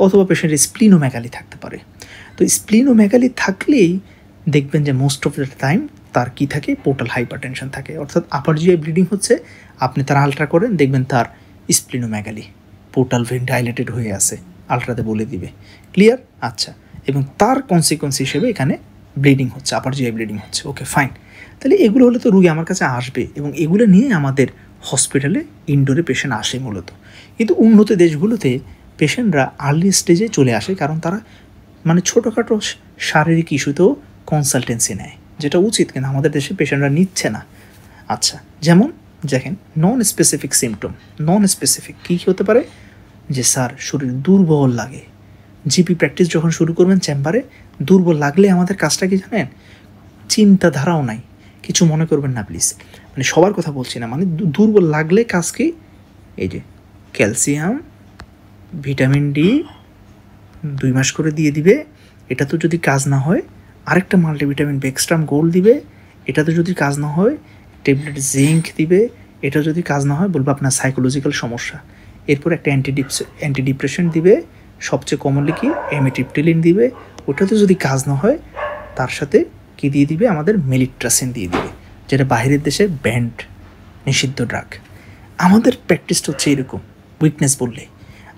অথবা পেশেন্টের স্প্লিনোমেগালি থাকতে পারে। তো স্প্লিনোমেগালি থাকলেই দেখবেন যে মোস্ট অফ দ্য টাইম তার কী থাকে, পোর্টাল হাইপারটেনশন থাকে, অর্থাৎ আপার জিআই ব্লিডিং হচ্ছে, আপনি তার আলট্রা করেন, দেখবেন তার স্প্লিনোমেগালি, পোর্টাল ভেন ডাইলেটেড হয়ে আছে, আলট্রাতে বলে দিবে। ক্লিয়ার? আচ্ছা, এবং তার কনসিকোয়েন্স হিসেবে এখানে ব্লিডিং হচ্ছে, আপার জিআই ব্লিডিং হচ্ছে। ওকে, ফাইন। তাহলে এগুলো হলে তো রুগী আমার কাছে আসবে, এবং এগুলো নিয়ে আমাদের হসপিটালে ইনডোরে পেশেন্ট আসে মূলত। কিন্তু উন্নত দেশগুলোতে পেশেন্টরা আর্লি স্টেজে চলে আসে, কারণ তারা মানে ছোটোখাটো শারীরিক ইস্যুতেও কনসালটেন্সি নেয়, যেটা উচিত, কিন্তু আমাদের দেশে পেশেন্টরা নিচ্ছে না। আচ্ছা, যেমন দেখেন non specific symptom, non specific কী হতে পারে, যে স্যার শরীর দুর্বল লাগে। জিপি প্র্যাকটিস যখন শুরু করবেন চেম্বারে, দুর্বল লাগলে আমাদের কাজটা কি জানেন, চিন্তাধারাও নাই, কিছু মনে করবেন না প্লিজ, মানে সবার কথা বলছি না, মানে দুর্বল লাগলে কাজ কি, এই যে ক্যালসিয়াম, ভিটামিন ডি 2 মাস করে দিয়ে দিবে, এটা তো যদি কাজ না হয় আরেকটা মাল্টিভিটামিন বেক্সট্রাম গোল্ড দিবে, এটা তো যদি কাজ না হয় ট্যাবলেট জিঙ্ক দিবে, এটা যদি কাজ না হয় বলবো আপনার সাইকোলজিক্যাল সমস্যা। এরপর একটা অ্যান্টিডিপ্রেশন দিবে, সবচেয়ে কমনলি কি এমিট্রিপটিলিন দিবে। ওটাতে যদি কাজ না হয় তার সাথে কি দিয়ে দিবে, আমাদের মেলিট্রাসিন দিয়ে দিবে, যেটা বাইরের দেশে ব্যান্ড, নিষিদ্ধ ড্রাগ। আমাদের প্র্যাকটিসটা হচ্ছে এরকম, উইকনেস বললে।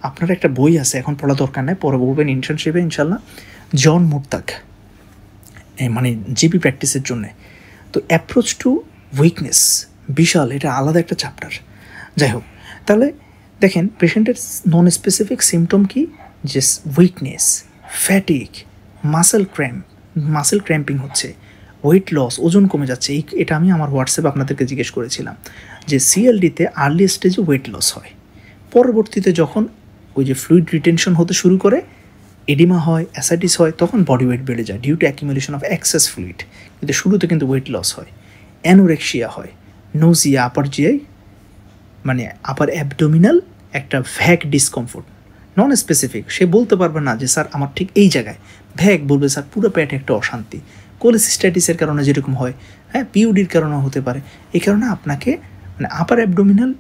আপনার একটা বই আছে, এখন পড়া দরকার নেই, পরে বলবেন ইন্টার্নশিপে ইনশাল্লাহ, জন মুরতাগ, মানে জিপি প্র্যাকটিসের জন্যে। তো অ্যাপ্রোচ টু উইকনেস বিশাল, এটা আলাদা একটা চ্যাপ্টার। যাই হোক, তাহলে দেখেন পেশেন্টের নন স্পেসিফিক সিমটম কি, যে উইকনেস, ফ্যাটিক, মাসেল ক্র্যাম্পিং হচ্ছে, ওয়েট লস, ওজন কমে যাচ্ছে। এটা আমি আমার হোয়াটসঅ্যাপে আপনাদেরকে জিজ্ঞেস করেছিলাম যে সিএলডিতে আর্লি স্টেজে ওয়েট লস হয়, পরবর্তীতে যখন ওই যে ফ্লুইড রিটেনশন হতে শুরু করে, এডিমা হয়, অ্যাসাইটিস হয়, তখন বডি ওয়েট বেড়ে যায় due to accumulation of excess fluid. কিন্তু শুরুতে কিন্তু ওয়েট লস হয়, অ্যানোরেক্সিয়া হয়, নোজিয়া, মানে আপার অ্যাবডোমিনাল একটা ভ্যাগ ডিসকমফোর্ট, নন স্পেসিফিক। সে বলতে পারবে না যে স্যার আমার ঠিক এই জায়গায়, ভ্যাগ বলবে স্যার পুরো পেটে একটা অশান্তি। কোলেসিস্টাইটিসের কারণে যেরকম হয়, হ্যাঁ, পিউডির কারণেও হতে পারে। এই কারণে আপনাকে মানে আপার অ্যাবডোমিনাল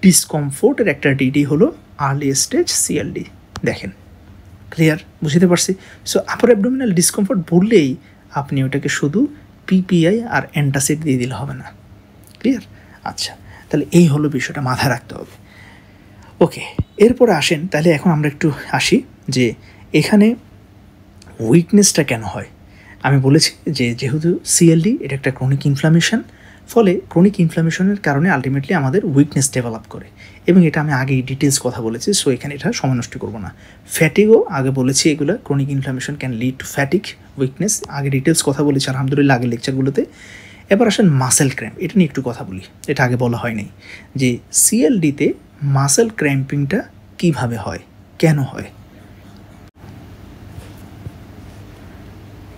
ডিসকমফোর্টের একটা ডিডি হলো আর্লি স্টেজ সিএলডি। দেখেন, ক্লিয়ার, বুঝতে পারছি? সো আপার অ্যাবডোমিনাল ডিসকমফোর্ট বললেই আপনি ওটাকে শুধু পিপিআই আর অ্যান্টাসিড দিয়ে দিলে হবে না। ক্লিয়ার? আচ্ছা, তাহলে এই হলো বিষয়টা, মাথায় রাখতে হবে। ওকে, এরপরে আসেন, তাহলে এখন আমরা একটু আসি যে এখানে উইকনেসটা কেন হয়। আমি বলেছি যে যেহেতু সিএলডি এটা একটা ক্রনিক ইনফ্লামেশন, ফলে ক্রনিক ইনফ্লামেশনের কারণে আলটিমেটলি আমাদের উইকনেস ডেভেলপ করে, এবং এটা আমি আগেই ডিটেলস কথা বলেছি, সো এখানে এটা সময় নষ্ট করবো না। ফ্যাটিকও আগে বলেছি, এগুলো chronic inflammation can lead two fatigue, weakness, আগে ডিটেলস কথা বলেছি আলহামদুলিল্লাহ আগের লেকচারগুলোতে। এবার আসেন মাসেল ক্র্যাম্প, এটা নিয়ে একটু কথা বলি, এটা আগে বলা হয়নি যে সিএলডিতে মাসেল ক্র্যাম্পিংটা কিভাবে হয়, কেন হয়।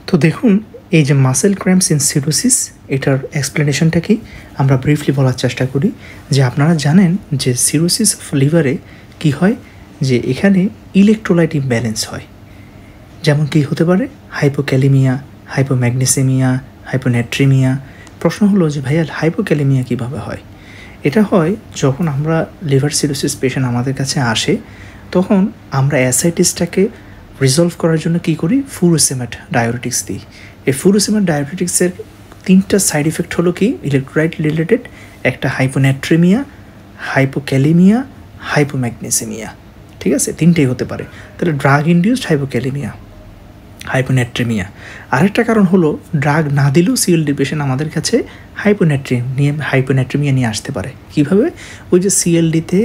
তো দেখুন, এই যে মাসেল ক্র্যাম্পস ইন সিরোসিস, এটার এক্সপ্লেনেশনটা কি আমরা ব্রিফলি বলার চেষ্টা করি। যে আপনারা জানেন যে সিরোসিস অফ লিভারে কী হয়, যে এখানে ইলেকট্রোলাইট ইমব্যালেন্স হয়। যেমন কি হতে পারে, হাইপোক্যালিমিয়া, হাইপোম্যাগনেসেমিয়া, হাইপোনেট্রিমিয়া। প্রশ্ন হলো যে ভাইয়া হাইপোক্যালিমিয়া কীভাবে হয়। এটা হয় যখন আমরা লিভার সিরোসিস পেশেন্ট আমাদের কাছে আসে, তখন আমরা অ্যাসাইটিসটাকে রিজলভ করার জন্য কী করি, ফুরোসেমেট ডায়োরেটিক্স দিই। এই ফুরোসেমেট ডায়োরেটিক্সের 3টা সাইড ইফেক্ট হলো কি ইলেকট্রোলাইট রিলেটেড, একটা হাইপোনেট্রিমিয়া, হাইপোক্যালিমিয়া, হাইপোম্যাগনেসেমিয়া। ঠিক আছে, 3টেই হতে পারে। তাহলে ড্রাগ ইনডিউসড হাইপোক্যালিমিয়া, হাইপোনেট্রিমিয়া। আরেকটা কারণ হলো ড্রাগ না দিলেও সিএলডি পেশেন্ট আমাদের কাছে হাইপোনেট্রিমিয়া নিয়ে আসতে পারে। কীভাবে, ওই যে সিএলডিতে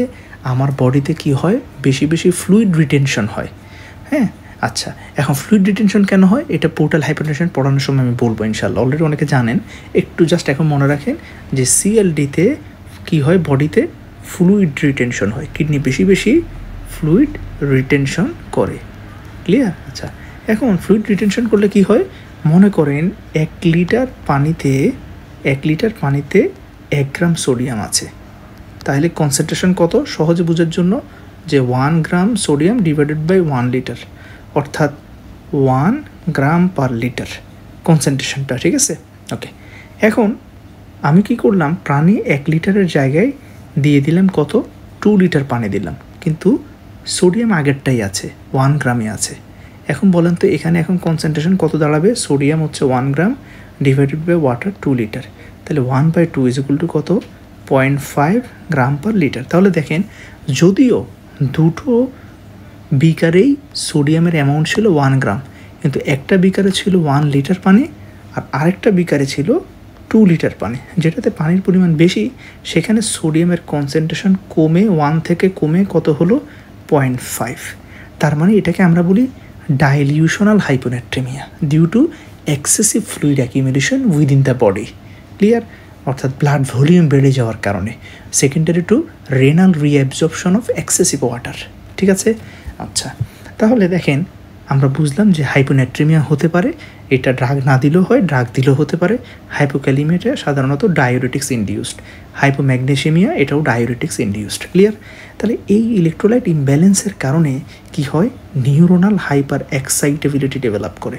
আমার বডিতে কি হয়, বেশি বেশি ফ্লুইড রিটেনশন হয়। হ্যাঁ, আচ্ছা, এখন ফ্লুইড রিটেনশন কেন হয়, এটা পোর্টাল হাইপারটেনশন পড়ানোর সময় আমি বলবো ইনশাল্লাহ, অলরেডি অনেকে জানেন, একটু জাস্ট এখন মনে রাখেন যে সিএলডিতে কী হয়, বডিতে ফ্লুইড রিটেনশন হয়, কিডনি বেশি বেশি ফ্লুইড রিটেনশন করে। ক্লিয়ার? আচ্ছা, এখন ফ্লুইড রিটেনশন করলে কি হয়, মনে করেন 1 লিটার পানিতে 1 গ্রাম সোডিয়াম আছে, তাহলে কনসেন্ট্রেশন কত, সহজে বোঝার জন্য যে 1 gram sodium divided by 1 litre, অর্থাৎ 1 গ্রাম পার লিটার কনসেন্ট্রেশনটা। ঠিক আছে, ওকে। এখন আমি কি করলাম, পানি 1 লিটারের জায়গায় দিয়ে দিলাম কত, 2 লিটার পানি দিলাম, কিন্তু সোডিয়াম আগেরটাই আছে, 1 গ্রামে আছে। এখন বলেন তো এখানে এখন কনসেন্ট্রেশন কত দাঁড়াবে, সোডিয়াম হচ্ছে 1 গ্রাম ডিভাইডেড বাই ওয়াটার 2 লিটার, তাহলে 1/2 ইজ ইকুয়াল টু কত, 0.5 গ্রাম পার লিটার। তাহলে দেখেন, যদিও দুটো বিকারেই সোডিয়ামের অ্যামাউন্ট ছিল 1 গ্রাম, কিন্তু একটা বিকারে ছিল 1 লিটার পানি আর আরেকটা বিকারে ছিল 2 লিটার পানি, যেটাতে পানির পরিমাণ বেশি, সেখানে সোডিয়ামের কনসেন্ট্রেশন কমে 1 থেকে কমে কত হলো, 0.5। তার মানে এটাকে আমরা বলি dilutional hyponatremia due to excessive fluid accumulation within the body. Clear? অর্থাৎ ব্লাড ভলিউম বেড়ে যাওয়ার কারণে, secondary to renal reabsorption of excessive water. ঠিক আছে, আচ্ছা, তাহলে দেখেন আমরা বুঝলাম যে হাইপোনেট্রিমিয়া হতে পারে, এটা ড্রাগ না দিলেও হয়, ড্রাগ দিলেও হতে পারে। হাইপোক্যালিমিয়াটা সাধারণত ডায়োরেটিক্স ইনডিউসড, হাইপোম্যাগনেসিমিয়া এটাও ডায়োরেটিক্স ইনডিউসড। ক্লিয়ার? তাহলে এই ইলেকট্রোলাইট ইমব্যালেন্সের কারণে কি হয়, নিউরোনাল হাইপার এক্সাইটেবিলিটি ডেভেলপ করে,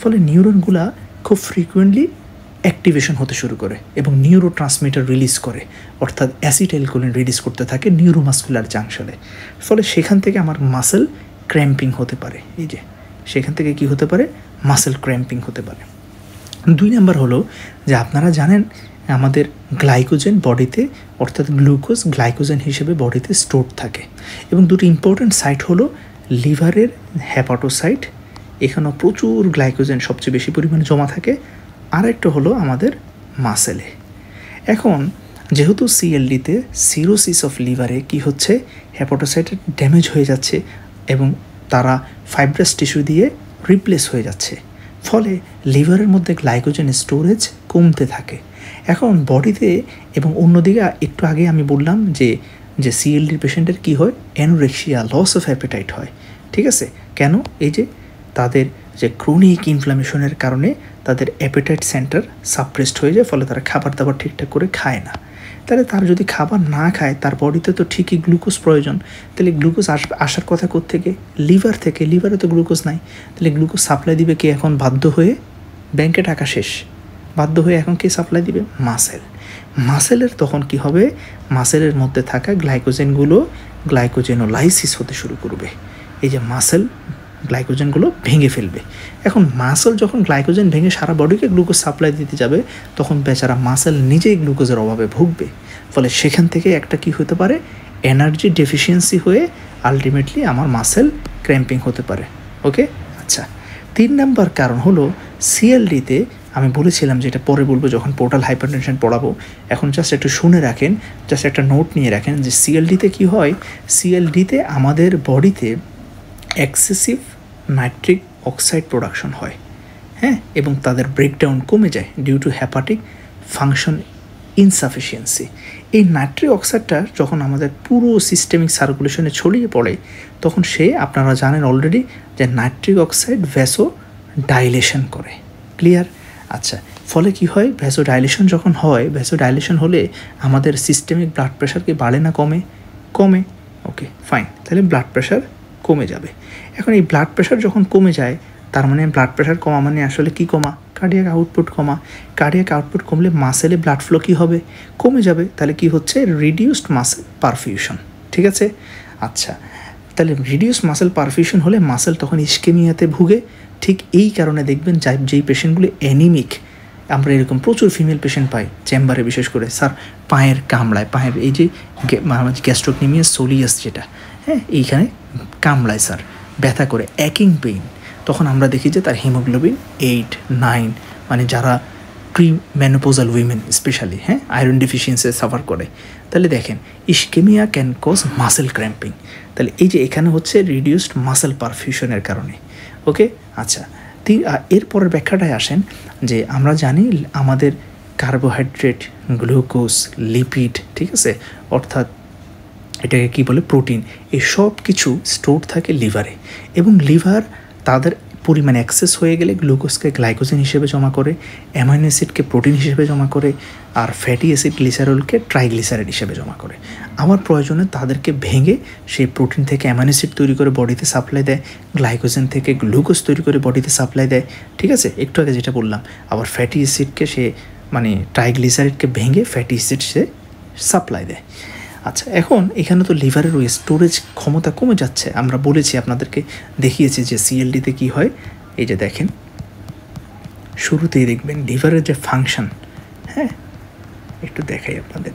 ফলে নিউরনগুলা খুব ফ্রিকুয়েন্টলি অ্যাক্টিভেশন হতে শুরু করে এবং নিউরো ট্রান্সমিটার রিলিজ করে, অর্থাৎ অ্যাসিটাইলকোলিন রিলিজ করতে থাকে নিউরোমাস্কুলার জাংশনে। ফলে সেখান থেকে আমার মাসেল ক্র্যাম্পিং হতে পারে। এই যে সেখান থেকে কি হতে পারে, মাসেল ক্র্যাম্পিং হতে পারে। 2 নাম্বার হলো যে আপনারা জানেন আমাদের গ্লাইকোজেন বডিতে, অর্থাৎ গ্লুকোজ গ্লাইকোজেন হিসেবে বডিতে স্টোর থাকে, এবং দুটো ইম্পর্ট্যান্ট সাইট হলো লিভারের হ্যাপাটোসাইট, এখানেও প্রচুর গ্লাইকোজেন সবচেয়ে বেশি পরিমাণে জমা থাকে, আর একটা হলো আমাদের মাসেলে। এখন যেহেতু সিএলডিতে সিরোসিস অফ লিভারে কি হচ্ছে, হ্যাপাটোসাইটের ড্যামেজ হয়ে যাচ্ছে এবং তারা ফাইব্রাস টিস্যু দিয়ে রিপ্লেস হয়ে যাচ্ছে, ফলে লিভারের মধ্যে গ্লাইকোজেন স্টোরেজ কমতে থাকে। এখন বডিতে এবং অন্যদিকে একটু আগে আমি বললাম যে সিএলডির পেশেন্টের কী হয়, অ্যানোরেক্সিয়া, লস অফ অ্যাপেটাইট হয়। ঠিক আছে, কেন? এই যে তাদের যে ক্রনিক ইনফ্লামেশনের কারণে তাদের অ্যাপেটাইট সেন্টার সাপ্রেসড হয়ে যায়, ফলে তারা খাবার দাবার ঠিকঠাক করে খায় না। তাহলে তার যদি খাবার না খায়, তার বডিতে তো ঠিকই গ্লুকোজ প্রয়োজন, তাহলে গ্লুকোজ আসার কথা কোত্থেকে? লিভার থেকে। লিভারে তো গ্লুকোজ নাই, তাহলে গ্লুকোজ সাপ্লাই দিবে কে? এখন বাধ্য হয়ে ব্যাংকে টাকা শেষ, বাধ্য হয়ে এখন কে সাপ্লাই দিবে? মাসেল। মাসেলের তখন কি হবে, মাসেলের মধ্যে থাকা গ্লাইকোজেনগুলো গ্লাইকোজেনোলাইসিস হতে শুরু করবে। এই যে মাসেল গ্লাইকোজেনগুলো ভেঙে ফেলবে। এখন মাসেল যখন গ্লাইকোজেন ভেঙে সারা বডিকে গ্লুকোজ সাপ্লাই দিতে যাবে, তখন বেচারা মাসেল নিজেই গ্লুকোজের অভাবে ভুগবে। ফলে সেখান থেকে একটা কি হতে পারে, এনার্জি ডেফিসিয়েন্সি হয়ে আলটিমেটলি আমার মাসেল ক্র্যাম্পিং হতে পারে। ওকে, আচ্ছা। 3 নাম্বার কারণ হলো সিএলডিতে, আমি বলেছিলাম যেটা পরে বলবো যখন পোর্টাল হাইপারটেনশন পড়াবো, এখন জাস্ট একটু শুনে রাখেন, জাস্ট একটা নোট নিয়ে রাখেন যে সিএলডিতে কি হয়। সিএলডিতে আমাদের বডিতে এক্সেসিভ নাইট্রিক অক্সাইড প্রোডাকশন হয়, হ্যাঁ, এবং তাদের ব্রেকডাউন কমে যায় due to hepatic function insufficiency. এই নাইট্রিক অক্সাইডটা যখন আমাদের পুরো সিস্টেমিক সার্কুলেশনে ছড়িয়ে পড়ে, তখন আপনারা জানেন অলরেডি যে নাইট্রিক অক্সাইড ভ্যাসো ডাইলেশন করে। ক্লিয়ার? আচ্ছা, ফলে কি হয়, ভ্যাসো ডাইলেশন যখন হয়, ভ্যাসো ডাইলেশন হলে আমাদের সিস্টেমিক ব্লাড প্রেশার কি বাড়ে না কমে? কমে। ওকে, ফাইন, তাহলে ব্লাড প্রেশার কমে যাবে। এখন এই ব্লাড প্রেশার যখন কমে যায়, তার মানে ব্লাড প্রেশার কমা মানে আসলে কি কমা? কার্ডিয়াক আউটপুট কমা। কার্ডিয়াক আউটপুট কমলে মাসেলে ব্লাড ফ্লো কী হবে? কমে যাবে। তাহলে কি হচ্ছে? Reduced muscle perfusion. ঠিক আছে, আচ্ছা, তাহলে রিডিউসড মাসেল পারফিউশন হলে মাসেল তখন ইস্কেমিয়াতে ভুগে। ঠিক এই কারণে দেখবেন যেই পেশেন্টগুলো অ্যানিমিক, আমরা এরকম প্রচুর ফিমেল পেশেন্ট পাই চেম্বারে, বিশেষ করে স্যার পায়ের কামড়ায়, পায়ের এই যে গ্যাস্ট্রোকনিমিয়া সোলিয়াস যেটা, হ্যাঁ, এইখানে কামড়ায় স্যার, ব্যথা করে, অ্যাকিং পেইন, তখন আমরা দেখি যে তার হিমোগ্লোবিন 8, 9, মানে যারা প্রি মেনোপোজাল উইমেন স্পেশালি, হ্যাঁ, আয়রন ডেফিসিয়েন্সি সাফার করে। তাহলে দেখেন ischaemia can cause muscle cramping. তাহলে এই যে এখানে হচ্ছে রিডিউসড মাসেল পারফিউশনের কারণে। ওকে, আচ্ছা, এরপরের ব্যাখ্যাটায় আসেন যে আমরা জানি আমাদের কার্বোহাইড্রেট, গ্লুকোজ, লিপিড, ঠিক আছে, অর্থাৎ এটাকে কি বলে, প্রোটিন, এই সব কিছু স্টোর থাকে লিভারে, এবং লিভার তাদের পরিমাণ অ্যাক্সেস হয়ে গেলে গ্লুকোজকে গ্লাইকোজেন হিসেবে জমা করে, অ্যামাইনো অ্যাসিডকে প্রোটিন হিসেবে জমা করে, আর ফ্যাটি অ্যাসিড গ্লিসারলকে ট্রাইগ্লিসারাইড হিসেবে জমা করে। আমার প্রয়োজনে তাদেরকে ভেঙে সেই প্রোটিন থেকে অ্যামাইনো অ্যাসিড তৈরি করে বডিতে সাপ্লাই দেয়, গ্লাইকোজেন থেকে গ্লুকোজ তৈরি করে বডিতে সাপ্লাই দেয়। ঠিক আছে, একটু আগে যেটা বললাম, আবার ফ্যাটি অ্যাসিডকে মানে ট্রাইগ্লিসারাইডকে ভেঙে ফ্যাটি অ্যাসিড সাপ্লাই দেয়। আচ্ছা, এখন এখানে তো লিভারের ওই স্টোরেজ ক্ষমতা কমে যাচ্ছে। আমরা বলেছি, আপনাদেরকে দেখিয়েছি যে সিএলডিতে কি হয়। এই যে দেখেন, শুরুতেই দেখবেন লিভারের যে ফাংশন, হ্যাঁ, একটু দেখাই আপনাদের,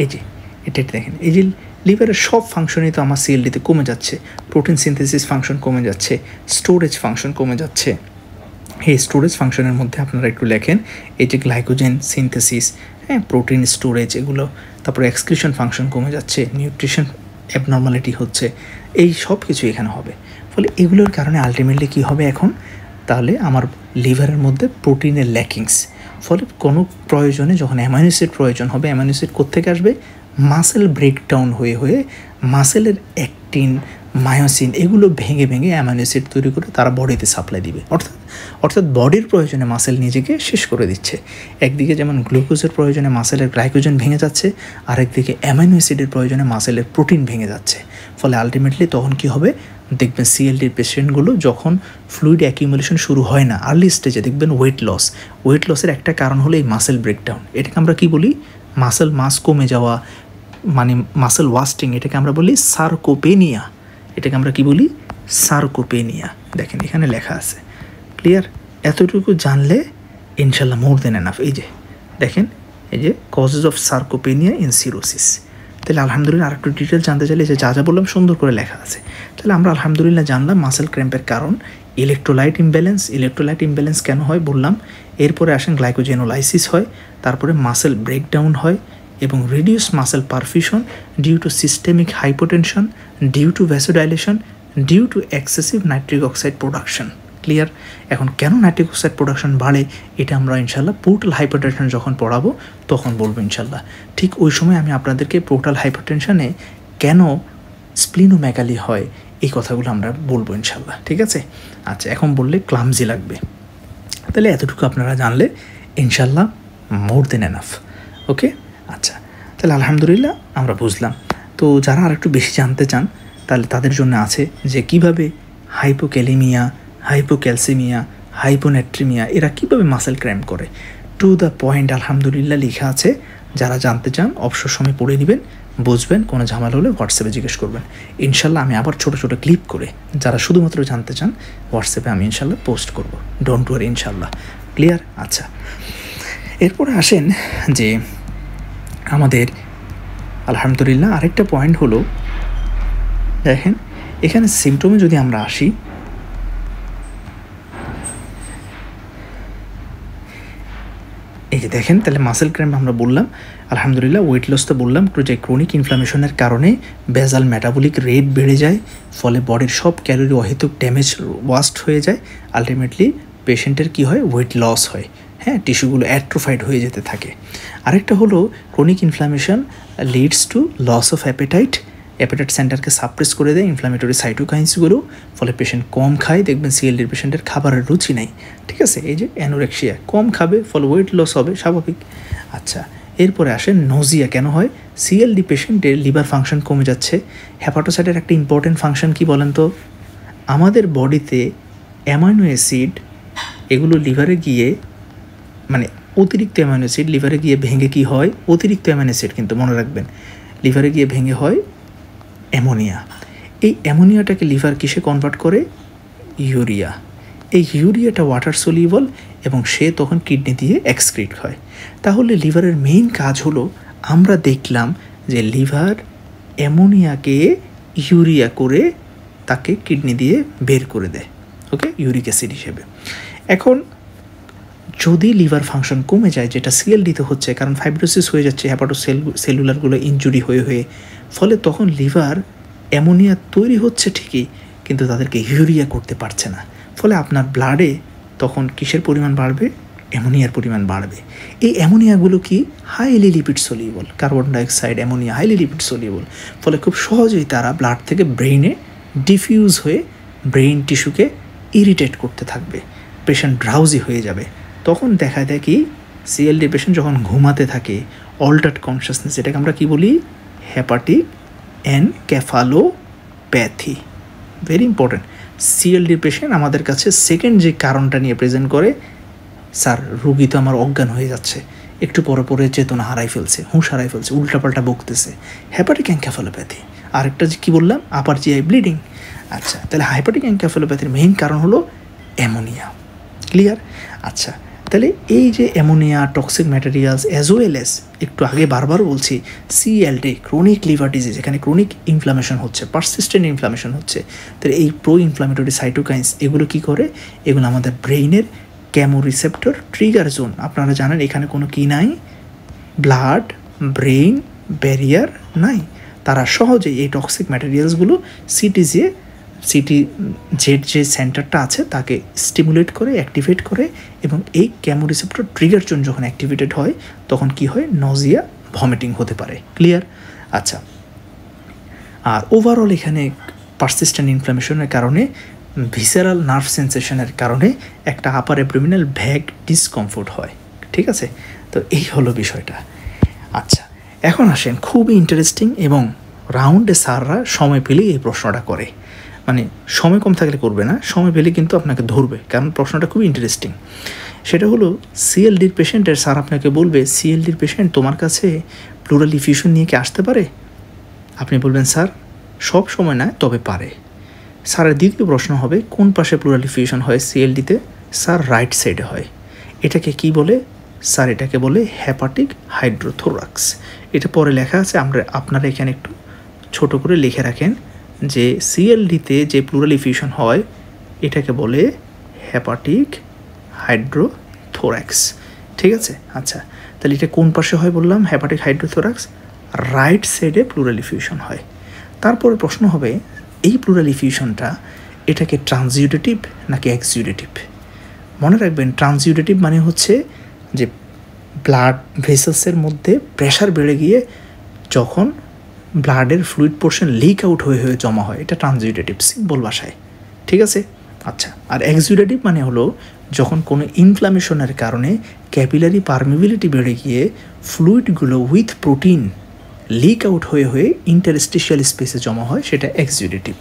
এই যে এটা দেখেন, এই যে লিভারের সব ফাংশনই তো আমার সিএলডিতে কমে যাচ্ছে। প্রোটিন সিনথেসিস ফাংশন কমে যাচ্ছে, স্টোরেজ ফাংশন কমে যাচ্ছে। এই স্টোরেজ ফাংশনের মধ্যে আপনারা একটু লেখেন, এই যে গ্লাইকোজেন সিনথেসিস, হ্যাঁ, প্রোটিন স্টোরেজ, এগুলো, তারপরে এক্সক্রিশন ফাংশন কমে যাচ্ছে, নিউট্রিশন অ্যাবনর্মালিটি হচ্ছে, এই সব কিছু এখানে হবে। ফলে এগুলোর কারণে আলটিমেটলি কী হবে এখন, তাহলে আমার লিভারের মধ্যে প্রোটিনের ল্যাকিংস, ফলে কোনো প্রয়োজনে যখন অ্যামাইনো অ্যাসিড প্রয়োজন হবে, অ্যামাইনো অ্যাসিড কোত্থেকে আসবে? মাসেল ব্রেকডাউন হয়ে হয়ে মাসেলের অ্যাক্টিন, মায়োসিন, এগুলো ভেঙে ভেঙে অ্যামাইনো অ্যাসিড তৈরি করে তারা বডিতে সাপ্লাই দিবে। অর্থাৎ বডির প্রয়োজনে মাসেল নিজেকে শেষ করে দিচ্ছে। একদিকে যেমন গ্লুকোজের প্রয়োজনে মাসেলের গ্লাইকোজেন ভেঙে যাচ্ছে, আরেকদিকে অ্যামাইনো অ্যাসিডের প্রয়োজনে মাসেলের প্রোটিন ভেঙে যাচ্ছে। ফলে আলটিমেটলি তখন কি হবে, দেখবেন সিএলডির পেশেন্টগুলো যখন ফ্লুইড অ্যাকিউমুলেশন শুরু হয় না আর্লি স্টেজে দেখবেন ওয়েট লসের একটা কারণ হলো এই মাসেল ব্রেকডাউন। এটাকে আমরা কি বলি? মাসেল মাস কমে যাওয়া, মানে মাসেল ওয়াস্টিং। এটাকে আমরা বলি সার্কোপেনিয়া। এটাকে আমরা কি বলি? সার্কোপেনিয়া। দেখেন এখানে লেখা আছে, ক্লিয়ার? এতটুকু জানলে ইনশাল্লাহ মোর দেন এনাফ। এই যে দেখেন, এই যে causes of sarcopenia in cirrhosis. তাহলে আলহামদুলিল্লাহ আর একটু ডিটেল জানতে চাইলে যে যা বললাম সুন্দর করে লেখা আছে। তাহলে আমরা আলহামদুলিল্লাহ জানলাম মাসেল ক্র্যাম্পের কারণ ইলেকট্রোলাইট ইমব্যালেন্স কেন হয় বললাম। এরপরে আসেন গ্লাইকোজেনোলাইসিস হয়, তারপরে মাসেল ব্রেকডাউন হয় এবং reduce muscle perfusion due to systemic hypotension, due to vasodilation, due to excessive nitric oxide production. Clear? এখন কেন নাইট্রিক অক্সাইড প্রোডাকশন বাড়ে এটা আমরা ইনশাল্লাহ পোর্টাল হাইপারটেনশন যখন পড়াবো তখন বলবো ইনশাল্লাহ। ঠিক ওই সময় আমি আপনাদেরকে পোর্টাল হাইপারটেনশনে কেন স্প্লিনোমেগালি হয় এই কথাগুলো আমরা বলবো ইনশাল্লাহ, ঠিক আছে? আচ্ছা, এখন বললে ক্লামজি লাগবে। তাহলে এতটুকু আপনারা জানলে ইনশাল্লাহ মোর দেন এনাফ। ওকে, আচ্ছা, তাহলে আলহামদুলিল্লাহ আমরা বুঝলাম। তো যারা আর একটু বেশি জানতে চান তাহলে তাদের জন্য আছে যে কিভাবে হাইপোক্যালেমিয়া, হাইপোক্যালসেমিয়া, হাইপোনেট্রিমিয়া এরা কীভাবে মাসেল ক্র্যাম্প করে, টু দ্য পয়েন্ট আলহামদুলিল্লাহ লেখা আছে। যারা জানতে চান অবসর সময় পড়ে নেবেন, বুঝবেন। কোনো ঝামেলা হলে হোয়াটসঅ্যাপে জিজ্ঞেস করবেন ইনশাল্লাহ। আমি আবার ছোটো ছোটো ক্লিপ করে যারা শুধুমাত্র জানতে চান হোয়াটসঅ্যাপে আমি ইনশাল্লাহ পোস্ট করব, ডোন্ট ওয়ারি ইনশাল্লাহ। ক্লিয়ার? আচ্ছা, এরপরে আসেন যে আমাদের আলহামদুলিল্লাহ আরেকটা পয়েন্ট হলো, দেখেন এখানে সিমটমে যদি আমরা আসি, এই যে দেখেন, তাহলে মাসেল ক্র্যাম্প আমরা বললাম আলহামদুলিল্লাহ, ওয়েট লস তো বললাম, যে ক্রনিক ইনফ্লামেশনের কারণে বেজাল মেটাবলিক রেট বেড়ে যায়, ফলে বডির সব ক্যালোরি অহেতুক ড্যামেজ ওয়াস্ট হয়ে যায়। আলটিমেটলি পেশেন্টের কি হয়? ওয়েট লস হয়, হ্যাঁ, টিস্যুগুলো অ্যাট্রোফাইড হয়ে যেতে থাকে। আরেকটা হলো chronic inflammation leads to loss of appetite সেন্টারকে সাপ্রেস করে দেয় ইনফ্লামেটরি সাইটোকাইন্সগুলো, ফলে পেশেন্ট কম খায়। দেখবেন সিএলডির পেশেন্টের খাবারের রুচি নেই, ঠিক আছে? এই যে অ্যানোরেক্সিয়া, কম খাবে ফলে ওয়েট লস হবে, স্বাভাবিক। আচ্ছা, এরপরে আসে নোজিয়া কেন হয়? সিএলডি পেশেন্টের লিভার ফাংশন কমে যাচ্ছে। হেপাটোসাইটের একটা ইম্পর্টেন্ট ফাংশন কি বলেন তো? আমাদের বডিতে অ্যামাইনো অ্যাসিড এগুলো লিভারে গিয়ে, মানে অতিরিক্ত অ্যামাইনো অ্যাসিড লিভারে গিয়ে ভেঙে কি হয়? অতিরিক্ত অ্যামাইনো অ্যাসিড কিন্তু মনে রাখবেন লিভারে গিয়ে ভেঙে হয় অ্যামোনিয়া। এই অ্যামোনিয়াটাকে লিভার কিসে কনভার্ট করে? ইউরিয়া। এই ইউরিয়াটা ওয়াটার সলিউবল এবং সে তখন কিডনি দিয়ে এক্সক্রিট হয়। তাহলে লিভারের মেইন কাজ হলো, আমরা দেখলাম যে লিভার অ্যামোনিয়াকে ইউরিয়া করে তাকে কিডনি দিয়ে বের করে দেয়, ওকে, ইউরিক অ্যাসিড হিসেবে। এখন যদি লিভার ফাংশন কমে যায়, যেটা সিএলডিতে হচ্ছে, কারণ ফাইব্রোসিস হয়ে যাচ্ছে সেলুলারগুলো ইনজুরি হয়ে, ফলে তখন লিভার অ্যামোনিয়া তৈরি হচ্ছে ঠিকই, কিন্তু তাদেরকে ইউরিয়া করতে পারছে না। ফলে আপনার ব্লাডে তখন কিসের পরিমাণ বাড়বে? অ্যামোনিয়ার পরিমাণ বাড়বে। এই অ্যামোনিয়াগুলো কি? Highly lipid soluble. Carbon dioxide, ammonia highly lipid soluble, ফলে খুব সহজেই তারা ব্লাড থেকে ব্রেইনে ডিফিউজ হয়ে ব্রেইন টিস্যুকে ইরিটেট করতে থাকবে, পেশেন্ট ড্রাউজি হয়ে যাবে। তখন দেখা দেয় কি, সিএলডি পেশেন্ট যখন ঘুমাতে থাকে, অল্টার্ড কনসিয়াসনেস, এটাকে আমরা কি বলি? Hepatic encephalopathy. Very important. CLD patient আমাদের কাছে সেকেন্ড যে কারণটা নিয়ে প্রেজেন্ট করে, স্যার রুগী তো আমার অজ্ঞান হয়ে যাচ্ছে, একটু পরে চেতনা হারাই ফেলছে, হুঁশ হারাই ফেলছে, উল্টাপাল্টা বকতেছে, হেপাটিক এনকেফালোপ্যাথি। আরেকটা যে কী বললাম? আপার জিআই ব্লিডিং। আচ্ছা, তাহলে হেপাটিক এনকেফালোপ্যাথির মেইন কারণ হলো অ্যামোনিয়া। ক্লিয়ার? আচ্ছা, তাহলে এই যে ammonia, toxic materials, as well as একটু আগে বারবার বলছি সিএলডি, ক্রনিক লিভার ডিজিজ, এখানে ক্রনিক ইনফ্লামেশন হচ্ছে, পারসিস্টেন্ট ইনফ্লামেশন হচ্ছে। তাহলে এই প্রো ইনফ্লামেটরি সাইটোকাইন্স এগুলো কী করে? এগুলো আমাদের ব্রেইনের কেমোরিসেপ্টর ট্রিগার জোন। আপনারা জানেন এখানে কোনো কি নাই? ব্লাড ব্রেইন ব্যারিয়ার নাই। তারা সহজেই এই টক্সিক ম্যাটেরিয়ালসগুলো সিটি জেড যে সেন্টারটা আছে তাকে স্টিমুলেট করে, অ্যাক্টিভেট করে, এবং এই কেমোরিসেপ্টর ট্রিগার জোন যখন অ্যাক্টিভেটেড হয় তখন কি হয়? নজিয়া, ভমিটিং হতে পারে। ক্লিয়ার? আচ্ছা, আর ওভারঅল এখানে পারসিস্টেন্ট ইনফ্লামেশনের কারণে, ভিসেরাল নার্ভ সেন্সেশনের কারণে একটা আপার অ্যাবডোমিনাল ভ্যাগ ডিসকমফোর্ট হয়। ঠিক আছে? তো এই হলো বিষয়টা। আচ্ছা, এখন আসেন খুবই ইন্টারেস্টিং এবং রাউন্ডে স্যাররা সময় পেলেই এই প্রশ্নটা করে, মানে সময় কম থাকলে করবে না, সময় পেলে কিন্তু আপনাকে ধরবে, কারণ প্রশ্নটা খুবই ইন্টারেস্টিং। সেটা হলো সিএলডির পেশেন্টের স্যার আপনাকে বলবে, সিএলডির পেশেন্ট তোমার কাছে প্লুরাল ইফিউশন নিয়ে কি আসতে পারে? আপনি বলবেন স্যার সব সময় না, তবে পারে। স্যারের দ্বিতীয় প্রশ্ন হবে কোন পাশে প্লুরাল ইফিউশন হয় সিএলডিতে? স্যার রাইট সাইডে হয়। এটাকে কি বলে? স্যার এটাকে বলে হেপাটিক হাইড্রোথোরাক্স। এটা পরে লেখা আছে, আপনারা এখানে একটু ছোট করে লিখে রাখেন যে সিএলডিতে যে প্লুরাল ইফিউশন হয় এটাকে বলে হেপাটিক হাইড্রোথোরাক্স। ঠিক আছে, আচ্ছা তাহলে এটা কোন পাশে হয় বললাম? হেপাটিক হাইড্রোথোরাক্স রাইট সাইডে প্লুরাল ইফিউশন হয়। তারপরে প্রশ্ন হবে এই প্লুরাল ইফিউশনটা এটাকে ট্রান্সইউডেটিভ নাকি এক্সইউডেটিভ? মনে রাখবেন ট্রান্সইউডেটিভ মানে হচ্ছে যে ব্লাড ভেসেলসের মধ্যে প্রেশার বেড়ে গিয়ে যখন ব্লাডের ফ্লুইড পোর্শন লিক আউট হয়ে হয়ে জমা হয়, এটা ট্রান্সইউডেটিভ সিম্পল ভাষায়। ঠিক আছে, আচ্ছা। আর এক্সইউডেটিভ মানে হলো যখন কোনো ইনফ্লামেশনের কারণে ক্যাপিলারি পারমিবিলিটি বেড়ে গিয়ে ফ্লুইডগুলো উইথ প্রোটিন লিক আউট হয়ে হয়ে ইন্টারস্টিশিয়াল স্পেসে জমা হয়, সেটা এক্সইউডেটিভ।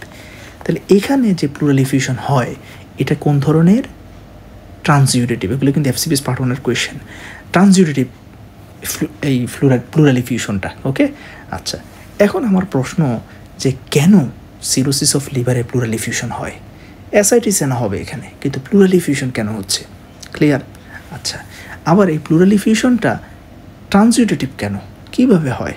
তাহলে এখানে যে প্লুরাল ইফিউশন হয় এটা কোন ধরনের? ট্রান্সইউডেটিভ। এগুলো কিন্তু এফসিপিএস পার্ট 1-এর কোয়েশ্চেন। ট্রান্সইউডেটিভ এই প্লুরাল ইফিউশনটা। ওকে, আচ্ছা। এখন আমার প্রশ্ন যে কেন সিরোসিস অফ লিভারে প্লুরাল ইফিউশন হয়? অ্যাসাইটিস না হবে এখানে, কিন্তু প্লুরাল ইফিউশন কেন হচ্ছে? ক্লিয়ার? আচ্ছা, আবার এই প্লুরাল ইফিউশনটা ট্রান্সইউডেটিভ কেন, কীভাবে হয়?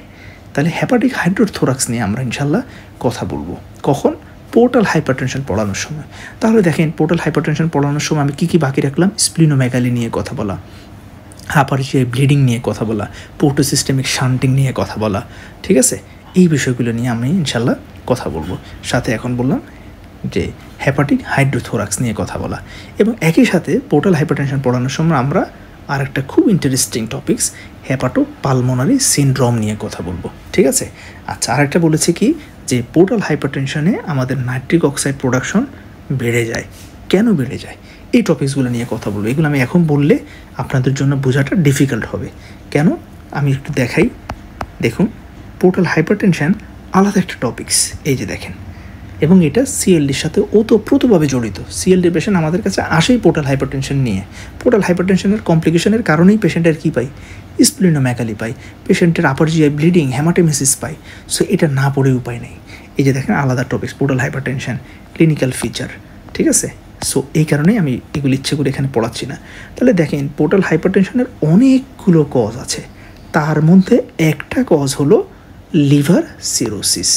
তাহলে হেপাটিক হাইড্রোথোরাক্স নিয়ে আমরা ইনশাল্লাহ কথা বলবো। কখন? পোর্টাল হাইপারটেনশন পড়ানোর সময়। তাহলে দেখেন পোর্টাল হাইপারটেনশন পড়ানোর সময় আমি কী বাকি রাখলাম? স্প্লিনোমেগালি নিয়ে কথা বলা, হাইপারজিআই ব্লিডিং নিয়ে কথা বলা, পোর্টোসিস্টেমিক শান্টিং নিয়ে কথা বলা। ঠিক আছে, এই বিষয়গুলো নিয়ে আমি ইনশাল্লাহ কথা বলবো। সাথে এখন বললাম যে হেপাটিক হাইড্রোথোরাক্স নিয়ে কথা বলা, এবং একই সাথে পোর্টাল হাইপারটেনশন পড়ানোর সময় আমরা আর একটা খুব interesting topics hepato pulmonary syndrome নিয়ে কথা বলবো। ঠিক আছে, আচ্ছা। আরেকটা বলেছি কি যে পোর্টাল হাইপারটেনশনে আমাদের নাইট্রিক অক্সাইড প্রোডাকশন বেড়ে যায়। কেন বেড়ে যায়? এই টপিকসগুলো নিয়ে কথা বলবো। এগুলো আমি এখন বললে আপনাদের জন্য বোঝাটা ডিফিকাল্ট হবে। কেন? আমি একটু দেখাই। দেখুন, পোর্টাল হাইপারটেনশন আলাদা একটা টপিকস, এই যে দেখেন, এবং এটা সিএলডির সাথে ওতপ্রোতভাবে জড়িত। সিএলডি পেশেন্ট আমাদের কাছে আসেই পোর্টাল হাইপারটেনশন নিয়ে। পোর্টাল হাইপারটেনশনের কমপ্লিকেশনের কারণেই পেশেন্টের কী পাই? স্প্লিনোমেগালি পাই, পেশেন্টের আপার জিআই ব্লিডিং, হেমাটেমেসিস পাই। সো এটা না পড়ে উপায় নেই। এই যে দেখেন আলাদা topics, portal hypertension, clinical feature. ঠিক আছে, সো এই কারণেই আমি এগুলো ইচ্ছে করে এখানে পড়াচ্ছি না। তাহলে দেখেন পোর্টাল হাইপারটেনশনের অনেকগুলো কজ আছে, তার মধ্যে একটা কজ হলো লিভার সিরোসিস।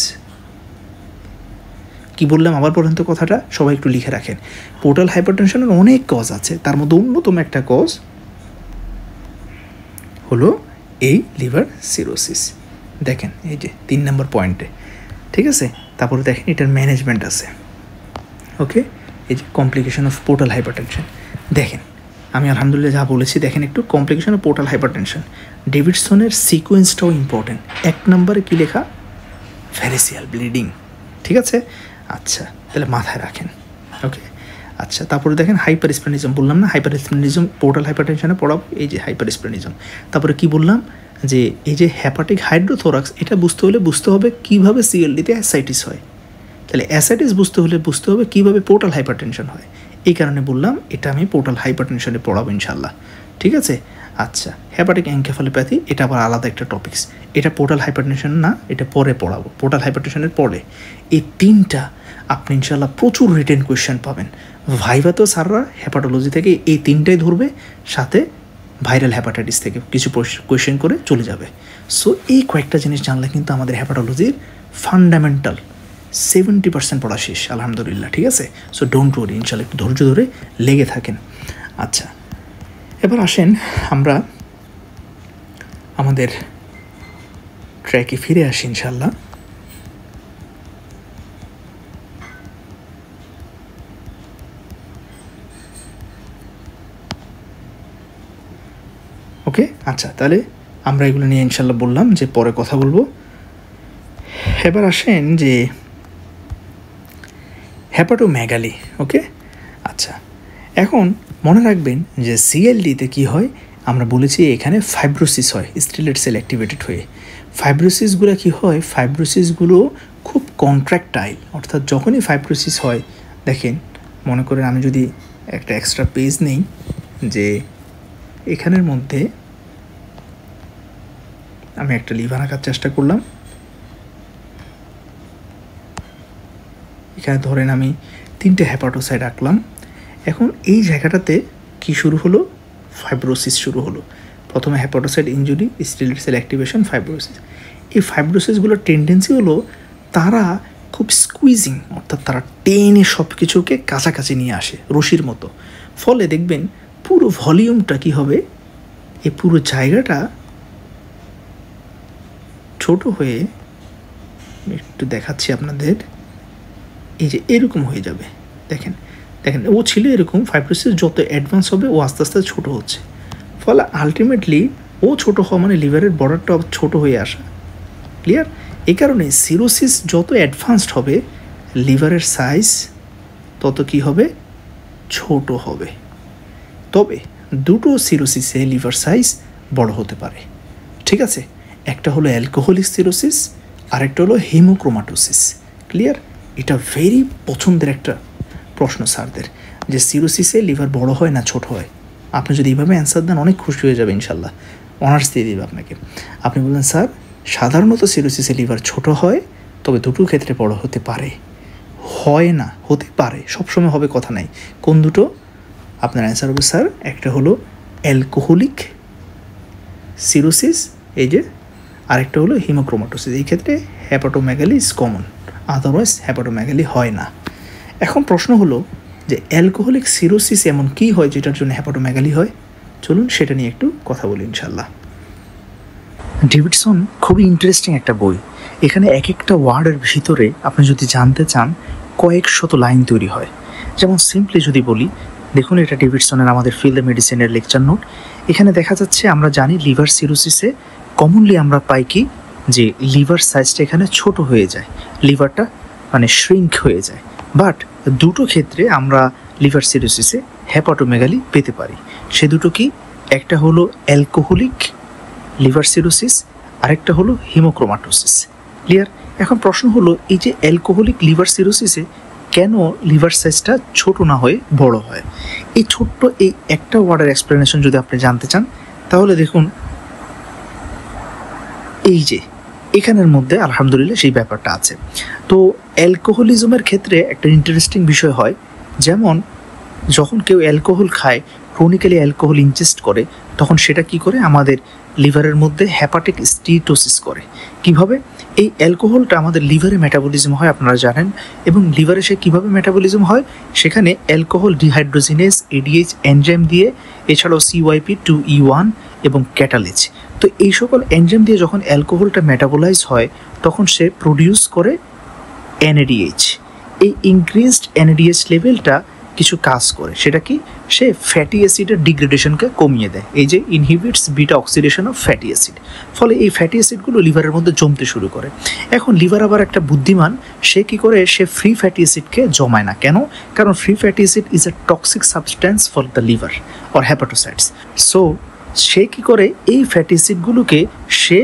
কি বললাম আবার পর্যন্ত কথাটা সবাই একটু লিখে রাখেন। পোর্টাল হাইপারটেনশনের অনেক কজ আছে, তার মধ্যে অন্যতম একটা কজ হলো এই লিভার সিরোসিস। দেখেন এই যে 3 নম্বর পয়েন্টে। ঠিক আছে, তারপরে দেখেন এটার ম্যানেজমেন্ট আছে। ওকে, এই যে কমপ্লিকেশন অফ পোর্টাল হাইপারটেনশন। দেখেন আমি আলহামদুলিল্লাহ যা বলেছি, দেখেন একটু কমপ্লিকেশন অফ পোর্টাল হাইপারটেনশন। ডেভিডসনের সিকোয়েন্সটাও ইম্পর্টেন্ট। 1 নম্বরে কী লেখা? Variceal bleeding. ঠিক আছে, আচ্ছা তাহলে মাথায় রাখেন। ওকে, আচ্ছা। তারপরে দেখেন হাইপারস্প্লেনিজম, বললাম না হাইপারস্প্লেনিজম পোর্টাল হাইপারটেনশনে পড়াবো। এই যে হাইপারস্প্লেনিজম। তারপরে কি বললাম যে এই যে হেপাটিক হাইড্রোথোরাক্স, এটা বুঝতে হবে কীভাবে সিএলডিতে অ্যাসাইটিস হয়। তাহলে অ্যাসাইটিস বুঝতে হবে কীভাবে পোর্টাল হাইপারটেনশন হয়। এই কারণে বললাম এটা আমি পোর্টাল হাইপারটেনশনে পড়াবো ইনশাল্লাহ। ঠিক আছে, আচ্ছা। হেপাটিক এনকেফালোপ্যাথি, এটা আবার আলাদা একটা টপিকস। এটা পোর্টাল হাইপারটেনশন না, এটা পরে পড়াবো, পোর্টাল হাইপারটেনশনের পরে। এই 3টা আপনি ইনশাল্লাহ প্রচুর রিটেন কোয়েশ্চেন পাবেন। ভাইভাতেও স্যাররা হেপাটোলজি থেকে এই 3টাই ধরবে, সাথে ভাইরাল হেপাটাইটিস থেকে কিছু কোয়েশ্চেন করে চলে যাবে। সো এই কয়েকটা জিনিস জানলে কিন্তু আমাদের হেপাটোলজির ফান্ডামেন্টাল 70% পড়া শেষ আলহামদুলিল্লাহ। ঠিক আছে, সো ডোন্ট ওয়ারি, ইনশাল্লাহ একটু ধৈর্য ধরে লেগে থাকেন। আচ্ছা, এবার আসেন আমরা আমাদের ট্র্যাকে ফিরে আসি ইনশাল্লাহ। ওকে, আচ্ছা। তাহলে আমরা এগুলো নিয়ে ইনশাল্লাহ বললাম যে পরে কথা বলবো। এবার আসেন যে হেপাটোমেগালি। ওকে, আচ্ছা। এখন মনে রাখবেন যে সিএলডিতে কি হয়, আমরা বলেছি এখানে ফাইব্রোসিস হয়, স্টিলেট সেল অ্যাক্টিভেটেড হয়ে। ফাইব্রোসিসগুলো কি হয়? ফাইব্রোসিসগুলো খুব কন্ট্রাক্টাইল, অর্থাৎ যখনই ফাইব্রোসিস হয়, দেখেন মনে করেন আমি যদি একটা এক্সট্রা পেজ নেই, যে এখানের মধ্যে আমি একটা লিভার আঁকার চেষ্টা করলাম, এখানে ধরেন আমি 3টে হেপাটোসাইট আঁকলাম। এখন এই জায়গাটাতে কি শুরু হলো? ফাইব্রোসিস শুরু হলো। প্রথমে hepatocyte injury, stellate cell activation, fibrosis. এই ফাইব্রোসিসগুলোর টেন্ডেন্সি হলো তারা খুব স্কুইজিং, অর্থাৎ তারা টেনে সব কিছুকে কাছাকাছি নিয়ে আসে রশির মতো। ফলে দেখবেন পুরো ভলিউমটা কি হবে, এই পুরো জায়গাটা ছোট হয়ে, একটু দেখাচ্ছি আপনাদের, এই যে এরকম হয়ে যাবে। দেখেন দেখেন ও ছিল এরকম, ফাইব্রোসিস যত অ্যাডভান্স হবে ও আস্তে আস্তে ছোটো হচ্ছে। ফলে আলটিমেটলি ও ছোটো হওয়া মানে লিভারের বর্ডারটা ছোটো হয়ে আসা। ক্লিয়ার? এই কারণে সিরোসিস যত অ্যাডভান্সড হবে লিভারের সাইজ তত কি হবে? ছোট হবে। তবে দুটো সিরোসিসে লিভার সাইজ বড় হতে পারে। ঠিক আছে? একটা হলো অ্যালকোহলিক সিরোসিস, আরেকটা হলো হিমোক্রোমাটোসিস। ক্লিয়ার? এটা ভেরি পছন্দের একটা প্রশ্ন স্যারদের, যে সিরোসিসে লিভার বড় হয় না ছোট হয়। আপনি যদি এইভাবে অ্যান্সার দেন অনেক খুশি হয়ে যাবে ইনশাল্লাহ, অনার্স দিয়ে দেবে আপনাকে। আপনি বললেন স্যার সাধারণত সিরোসিসে লিভার ছোট হয়, তবে দুটো ক্ষেত্রে বড় হতে পারে। হয় না, হতে পারে, সবসময় হবে কথা নাই। কোন দুটো? আপনার অ্যান্সার হবে স্যার একটা হলো অ্যালকোহলিক সিরোসিস, এই যে, আরেকটা হলো হিমোক্রোমাটোসিস। এই ক্ষেত্রে hepatomegaly is common, otherwise hepatomegaly হয় না। এখন প্রশ্ন হলো যে অ্যালকোহলিক সিরোসিস এমন কী হয় যেটার জন্য হেপাটোমেগালি হয়? চলুন সেটা নিয়ে একটু কথা বলি ইনশাল্লাহ। ডেভিডসন খুবই ইন্টারেস্টিং একটা বই। এখানে এক একটা ওয়ার্ডের ভিতরে আপনি যদি জানতে চান কয়েক শত লাইন তৈরি হয়। যেমন সিম্পলি যদি বলি, দেখুন এটা ডেভিডসনের আমাদের ফিল্ড মেডিসিনের লেকচার নোট। এখানে দেখা যাচ্ছে আমরা জানি লিভার সিরোসিসে কমনলি আমরা পাই কি, যে লিভার সাইজটা এখানে ছোট হয়ে যায়, লিভারটা মানে শ্রিঙ্ক হয়ে যায়। বাট দুটো ক্ষেত্রে আমরা লিভার সিরোসিসে হেপাটোমেগালি পেতে পারি। সে দুটো কি? একটা হলো অ্যালকোহলিক লিভার সিরোসিস, আরেকটা হলো হিমোক্রোমাটোসিস। ক্লিয়ার? এখন প্রশ্ন হলো এই যে অ্যালকোহলিক লিভার সিরোসিসে কেন লিভার সাইজটা ছোট না হয়ে বড় হয়? এই ছোট্ট এই একটা ওয়ার্ডের এক্সপ্লেনেশন যদি আপনি জানতে চান, তাহলে দেখুন এই যে এখানের মধ্যে আলহামদুলিল্লাহ সেই ব্যাপারটা আছে। তো অ্যালকোহলিজমের ক্ষেত্রে একটা ইন্টারেস্টিং বিষয় হয়, যেমন যখন কেউ অ্যালকোহল খায়, ক্রনিক্যালি অ্যালকোহল ইনজেস্ট করে, তখন সেটা কি করে? আমাদের লিভারের মধ্যে হেপাটিক স্টিটোসিস করে। কিভাবে? এই অ্যালকোহলটা আমাদের লিভারে মেটাবলিজম হয় আপনারা জানেন, এবং লিভারে সে কীভাবে মেটাবলিজম হয়? সেখানে অ্যালকোহল ডিহাইড্রোজিনেজ, এডিএইচ এনজাইম দিয়ে, এছাড়াও CYP2E1 এবং ক্যাটালেজ। তো এই সকল এনজাইম দিয়ে যখন অ্যালকোহলটা মেটাবলাইজ হয়, তখন সে প্রডিউস করে NADH। এই ইনক্রিজড NADH লেভেলটা কিছু কাজ করে, সেটা কি? সে ফ্যাটি অ্যাসিডের ডিগ্রেডেশনকে কমিয়ে দেয়, এই যে inhibits beta oxidation of fatty acid. ফলে এই ফ্যাটি অ্যাসিডগুলো লিভারের মধ্যে জমতে শুরু করে। এখন লিভার আবার একটা বুদ্ধিমান, সে কি করে? সে ফ্রি ফ্যাটি অ্যাসিডকে জমায় না। কেন? কারণ free fatty acid is a toxic substance for the liver or hepatocytes. So সে কি করে? এই ফ্যাটি অ্যাসিডগুলোকে সে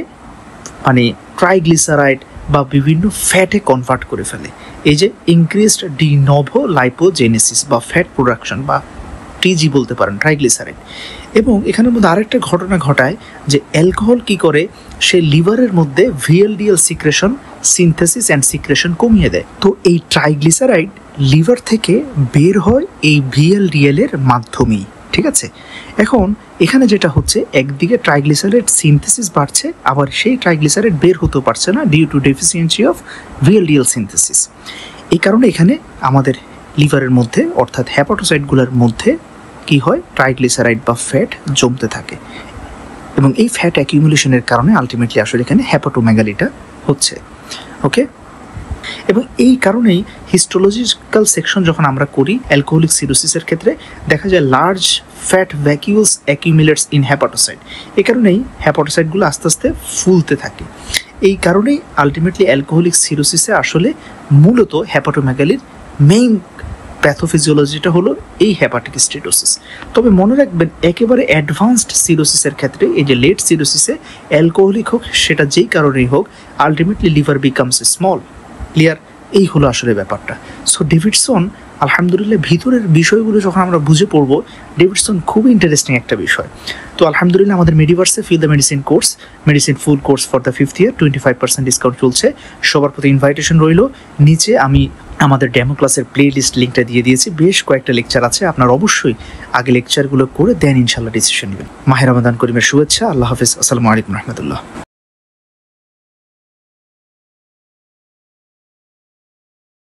মানে ট্রাইগ্লিসারাইড বা বিভিন্ন ফ্যাটে কনভার্ট করে ফেলে। এই যে ইনক্রিজড ডিনোভো লাইপোজেনেসিস বা ফ্যাট প্রোডাকশন বা TG বলতে পারেন, ট্রাইগ্লিসারাইড। এবং এখানের মধ্যে আরেকটা ঘটনা ঘটায় যে অ্যালকোহল কি করে? সে লিভারের মধ্যে VLDL secretion, synthesis and secretion কমিয়ে দেয়। তো এই ট্রাইগ্লিসারাইড লিভার থেকে বের হয় এই VLDL এর মাধ্যমেই। ঠিক আছে? এখন এখানে যেটা হচ্ছে, একদিকে ট্রাইগ্লিসারাইড সিনথেসিস বাড়ছে, আবার সেই ট্রাইগ্লিসারাইড বের হতে পারছে না due to deficiency of VLDL synthesis. এই কারণে এখানে আমাদের লিভারের মধ্যে অর্থাৎ হেপাটোসাইটগুলোর মধ্যে কি হয়? ট্রাইগ্লিসারাইড বা ফ্যাট জমতে থাকে, এবং এই ফ্যাট অ্যাকিউমুলেশনের কারণে আলটিমেটলি আসলে এখানে হেপাটোমেগালিটা হচ্ছে। ওকে? এবং এই কারণেই হিস্টোলজিক্যাল সেকশন যখন আমরা করি অ্যালকোহলিক সিরোসিসের ক্ষেত্রে, দেখা যায় large fat vacuoles অ্যাকিউমুলেটস in hepatocyte. এই কারণেই হেপাটোসাইটগুলো আস্তে আস্তে ফুলতে থাকে। এই কারণেই আলটিমেটলি অ্যালকোহলিক সিরোসিসে আসলে মূলত হেপাটোমেগালির মেইন প্যাথোফিজিওলজিটা হলো এই হেপাটিক স্টেটোসিস। তবে মনে রাখবেন, একেবারে অ্যাডভান্সড সিরোসিসের ক্ষেত্রে, এই যে লেট সিরোসিসে অ্যালকোহলিক হোক, সেটা যেই কারণেই হোক, ultimately liver becomes small. Clear? এই হলো আসলে ব্যাপারটা। সো ডেভিডসন আলহামদুলিল্লাহ ভিতরের বিষয়গুলো যখন আমরা বুঝে পড়বো, ডেভিডসন খুবই ইন্টারেস্টিং একটা বিষয়। তো আলহামদুলিল্লাহ আমাদের মেডিভার্সে feel the medicine course, medicine full course for the 5th year 25% discount চলছে। সবার প্রতি ইনভাইটেশন রইল। নিচে আমি আমাদের ডেমো ক্লাসের প্লে লিস্ট লিঙ্কটা দিয়ে দিয়েছি, বেশ কয়েকটা লেকচার আছে, আপনার অবশ্যই আগে লেকচারগুলো করে দেন ইনশাল্লাহ ডিসিশন নেবেন। মাহে রমাদান করিমের শুভেচ্ছা। আল্লাহ হাফিজ। আসসালামু আলাইকুম রহমতুল্লাহ।